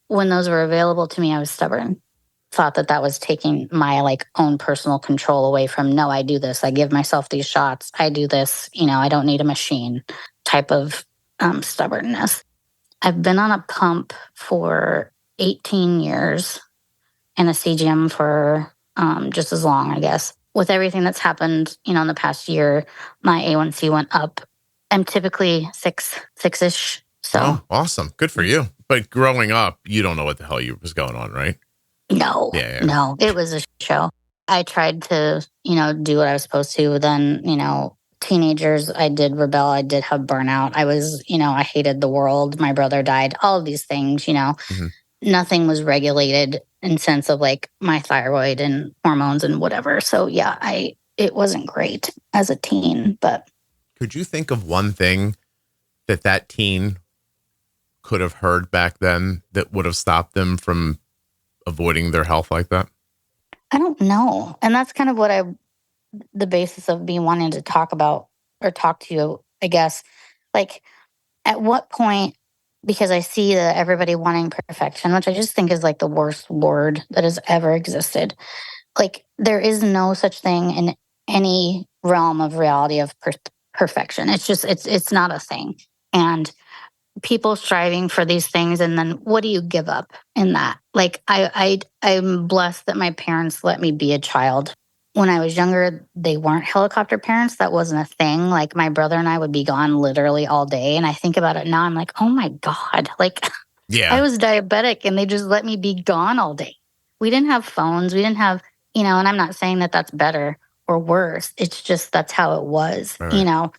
when those were available to me, I was stubborn. Thought that was taking my own personal control away from, no, I do this. I give myself these shots. I do this, I don't need a machine type of stubbornness. I've been on a pump for 18 years and a CGM for just as long, I guess. With everything that's happened, in the past year, my A1C went up. I'm typically six-ish. So awesome. Good for you. But growing up, you don't know what the hell was going on, right? No, no, it was a show. I tried to, do what I was supposed to. Then, teenagers, I did rebel. I did have burnout. I was, I hated the world. My brother died. All of these things, nothing was regulated in sense of my thyroid and hormones and whatever. So yeah, it wasn't great as a teen, but. Could you think of one thing that teen could have heard back then that would have stopped them from avoiding their health like that? I don't know. And that's kind of the basis of me wanting to talk about or talk to you, I guess. Like, at what point, because I see that everybody wanting perfection, which I just think is like the worst word that has ever existed. Like, there is no such thing in any realm of reality of perfection. It's just, it's not a thing. And people striving for these things, and then what do you give up in that? Like, I'm blessed that my parents let me be a child. When I was younger, they weren't helicopter parents. That wasn't a thing. Like, my brother and I would be gone literally all day. And I think about it now, I'm like, oh my God. Like, Yeah. I was diabetic and they just let me be gone all day. We didn't have phones. We didn't have, and I'm not saying that that's better or worse. It's just that's how it was, Right.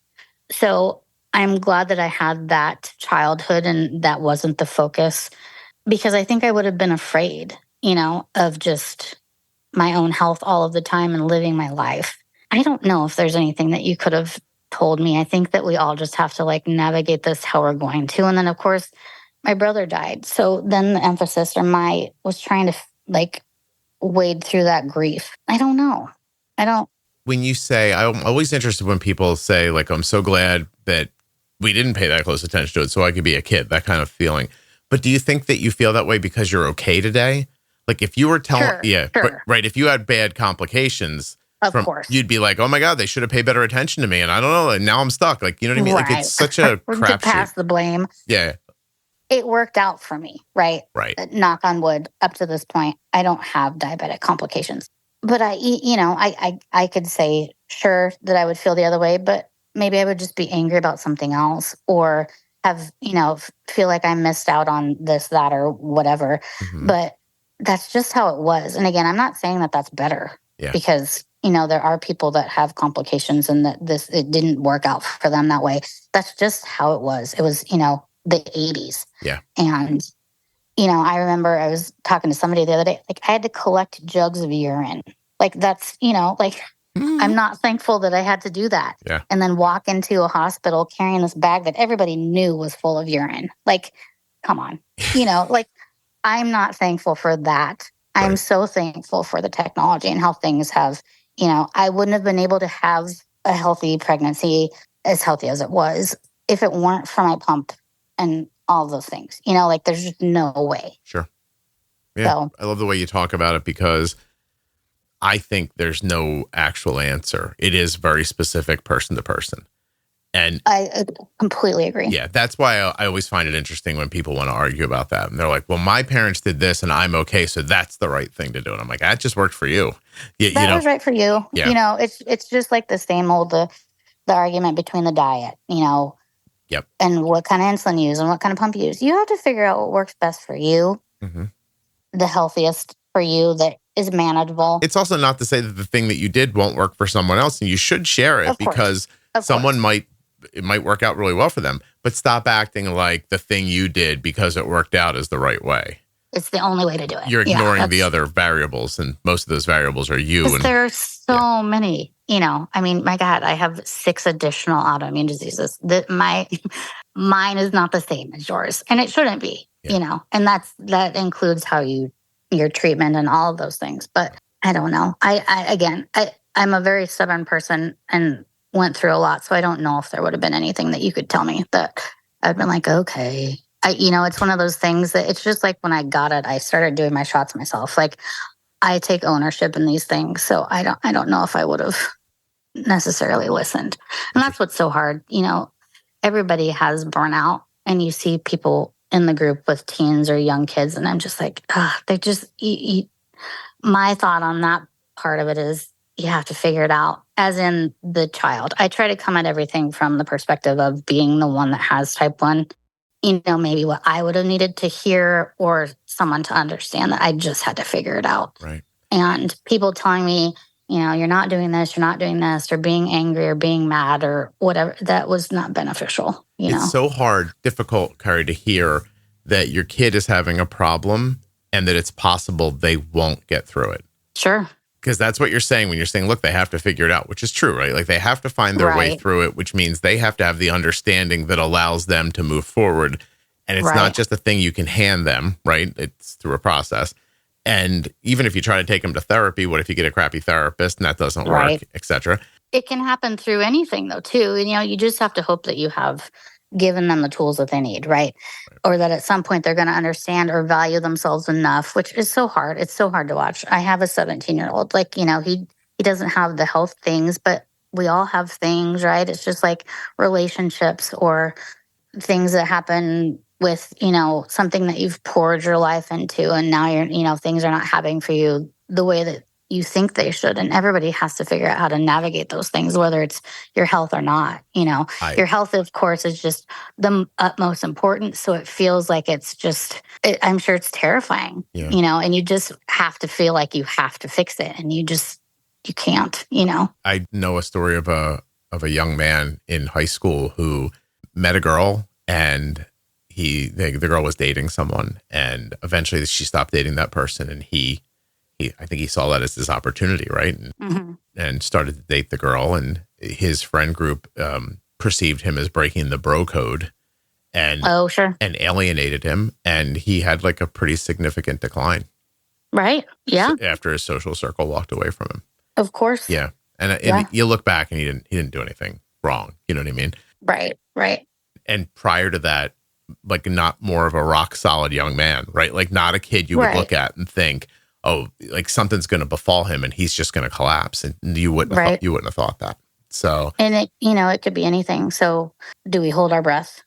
So I'm glad that I had that childhood and that wasn't the focus, because I think I would have been afraid, of just my own health all of the time and living my life. I don't know if there's anything that you could have told me. I think that we all just have to like navigate this how we're going to. And then, of course, my brother died. So then the emphasis was trying to like wade through that grief. I don't know. I don't. When you say, I'm always interested when people say, like, I'm so glad that we didn't pay that close attention to it so I could be a kid, that kind of feeling. But do you think that you feel that way because you're okay today? Like, if you were telling, Sure. But, right, if you had bad complications, Of course, you'd be like, oh my God, they should have paid better attention to me. And I don't know, and now I'm stuck. Like, you know what I mean? Right. Like, it's such a We're to pass crapshoot. the blame. Yeah. It worked out for me, right? Right. Knock on wood, up to this point, I don't have diabetic complications. But I could say, sure, that I would feel the other way, but maybe I would just be angry about something else, or have, feel like I missed out on this, that, or whatever. Mm-hmm. But that's just how it was. And again, I'm not saying that that's better, because, there are people that have complications and that it didn't work out for them that way. That's just how it was. It was, the 80s. Yeah. And I remember I was talking to somebody the other day, like I had to collect jugs of urine. Like that's, I'm not thankful that I had to do that. Yeah. And then walk into a hospital carrying this bag that everybody knew was full of urine. Like, come on, like I'm not thankful for that. Right. I'm so thankful for the technology and how things have, I wouldn't have been able to have a healthy pregnancy, as healthy as it was, if it weren't for my pump and all those things, like there's just no way. Sure. Yeah. So, I love the way you talk about it, because I think there's no actual answer. It is very specific person to person. And I completely agree. Yeah. That's why I always find it interesting when people want to argue about that. And they're like, well, my parents did this and I'm okay, so that's the right thing to do. And I'm like, that just worked for you. That was right for you. Yeah. It's just like the same old, the argument between the diet, Yep. And what kind of insulin you use and what kind of pump you use. You have to figure out what works best for you, the healthiest for you, that is manageable. It's also not to say that the thing that you did won't work for someone else, and you should share it, because someone might work out really well for them, but stop acting like the thing you did because it worked out is the right way. It's the only way to do it. You're ignoring the other variables, and most of those variables are you. And there are so many, I mean, my God, I have 6 additional autoimmune diseases. Mine is not the same as yours, and it shouldn't be, and that includes how your treatment and all of those things. But I don't know. I'm a very stubborn person and went through a lot, so I don't know if there would have been anything that you could tell me that I'd been like, okay. It's one of those things that it's just like when I got it, I started doing my shots myself. Like, I take ownership in these things, so I don't know if I would have necessarily listened. And that's what's so hard. Everybody has burnout, and you see people in the group with teens or young kids, and I'm just like, they just. My thought on that part of it is, you have to figure it out, as in the child. I try to come at everything from the perspective of being the one that has type 1. Maybe what I would have needed to hear, or someone to understand that I just had to figure it out. Right. And people telling me, you're not doing this, or being angry or being mad or whatever, that was not beneficial. It's so difficult, Carrie, to hear that your kid is having a problem and that it's possible they won't get through it. Sure. Because that's what you're saying when you're saying, look, they have to figure it out, which is true, right? Like, they have to find their way through it, which means they have to have the understanding that allows them to move forward. And it's not just a thing you can hand them, right? It's through a process. And even if you try to take them to therapy, what if you get a crappy therapist and that doesn't Right. work, etc.? It can happen through anything, though, too. And, you just have to hope that you have given them the tools that they need, right? Or that at some point they're going to understand or value themselves enough, which is so hard. It's so hard to watch. I have a 17-year-old, like, he doesn't have the health things, but we all have things, right? It's just like relationships or things that happen with, something that you've poured your life into, and now things are not happening for you the way that you think they should. And everybody has to figure out how to navigate those things, whether it's your health or not. Your health, of course, is just the utmost important. So it feels like it's just, I'm sure it's terrifying, and you just have to feel like you have to fix it. And you can't, I know a story of a young man in high school who met a girl, and the girl was dating someone, and eventually she stopped dating that person, and I think he saw that as his opportunity, right? And started to date the girl, and his friend group perceived him as breaking the bro code, and and alienated him, and he had like a pretty significant decline. Right. Yeah. After his social circle walked away from him. Of course. Yeah. And you look back and he didn't do anything wrong. You know what I mean? Right. Right. And prior to that, like not more of a rock solid young man, right? Like not a kid you would look at and think, oh, like something's going to befall him and he's just going to collapse. And you wouldn't have thought that. So, and it could be anything. So do we hold our breath,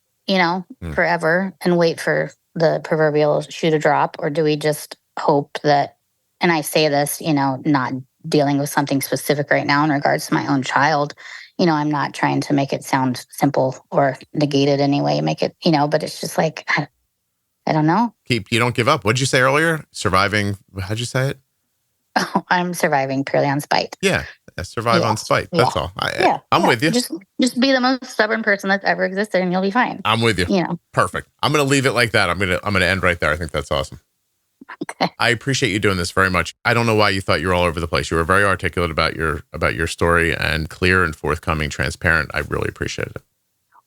forever and wait for the proverbial shoe to drop? Or do we just hope that, and I say this, not dealing with something specific right now in regards to my own child, I'm not trying to make it sound simple or negate it anyway, make it, but it's just like, I don't know. You don't give up. What'd you say earlier? Surviving. How'd you say it? Oh, I'm surviving purely on spite. Yeah. Survive on spite. That's all. I'm with you. Just be the most stubborn person that's ever existed and you'll be fine. I'm with you. Perfect. I'm going to leave it like that. I'm going to end right there. I think that's awesome. Okay. I appreciate you doing this very much. I don't know why you thought you were all over the place. You were very articulate about your story and clear and forthcoming, transparent. I really appreciate it.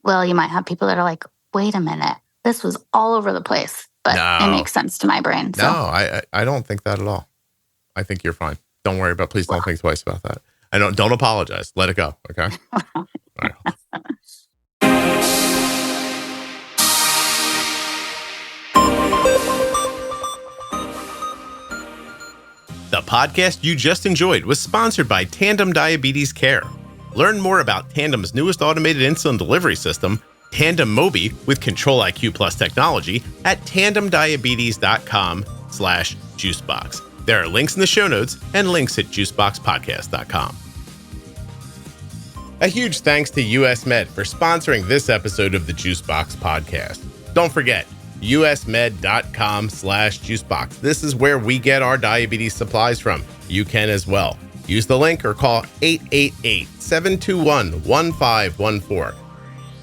Well, you might have people that are like, wait a minute, this was all over the place, but it makes sense to my brain. So. No, I don't think that at all. I think you're fine. Don't worry about, please don't think twice about that. I don't apologize. Let it go. Okay. All right. The podcast you just enjoyed was sponsored by Tandem Diabetes Care. Learn more about Tandem's newest automated insulin delivery system, Tandem Mobi with Control IQ Plus technology at tandemdiabetes.com/juicebox. There are links in the show notes and links at juiceboxpodcast.com. A huge thanks to US Med for sponsoring this episode of the Juicebox Podcast. Don't forget, usmed.com/juicebox. This is where we get our diabetes supplies from. You can as well. Use the link or call 888-721-1514.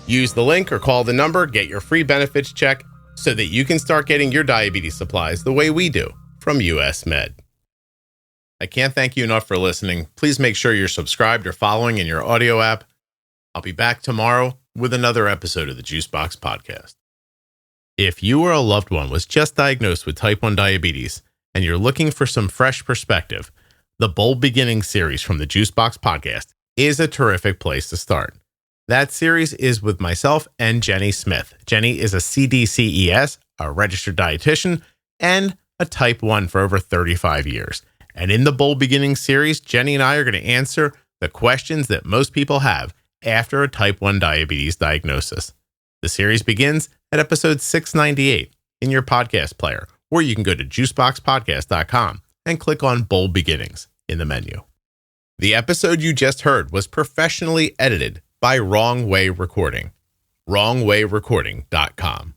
Use the link or call the number, get your free benefits check so that you can start getting your diabetes supplies the way we do from US Med. I can't thank you enough for listening. Please make sure you're subscribed or following in your audio app. I'll be back tomorrow with another episode of the Juicebox Podcast. If you or a loved one was just diagnosed with type 1 diabetes and you're looking for some fresh perspective, the Bold Beginnings series from the Juicebox Podcast is a terrific place to start. That series is with myself and Jenny Smith. Jenny is a CDCES, a registered dietitian, and a type 1 for over 35 years. And in the Bold Beginnings series, Jenny and I are going to answer the questions that most people have after a type 1 diabetes diagnosis. The series begins at episode 698 in your podcast player, or you can go to juiceboxpodcast.com and click on Bold Beginnings in the menu. The episode you just heard was professionally edited by Wrong Way Recording, wrongwayrecording.com.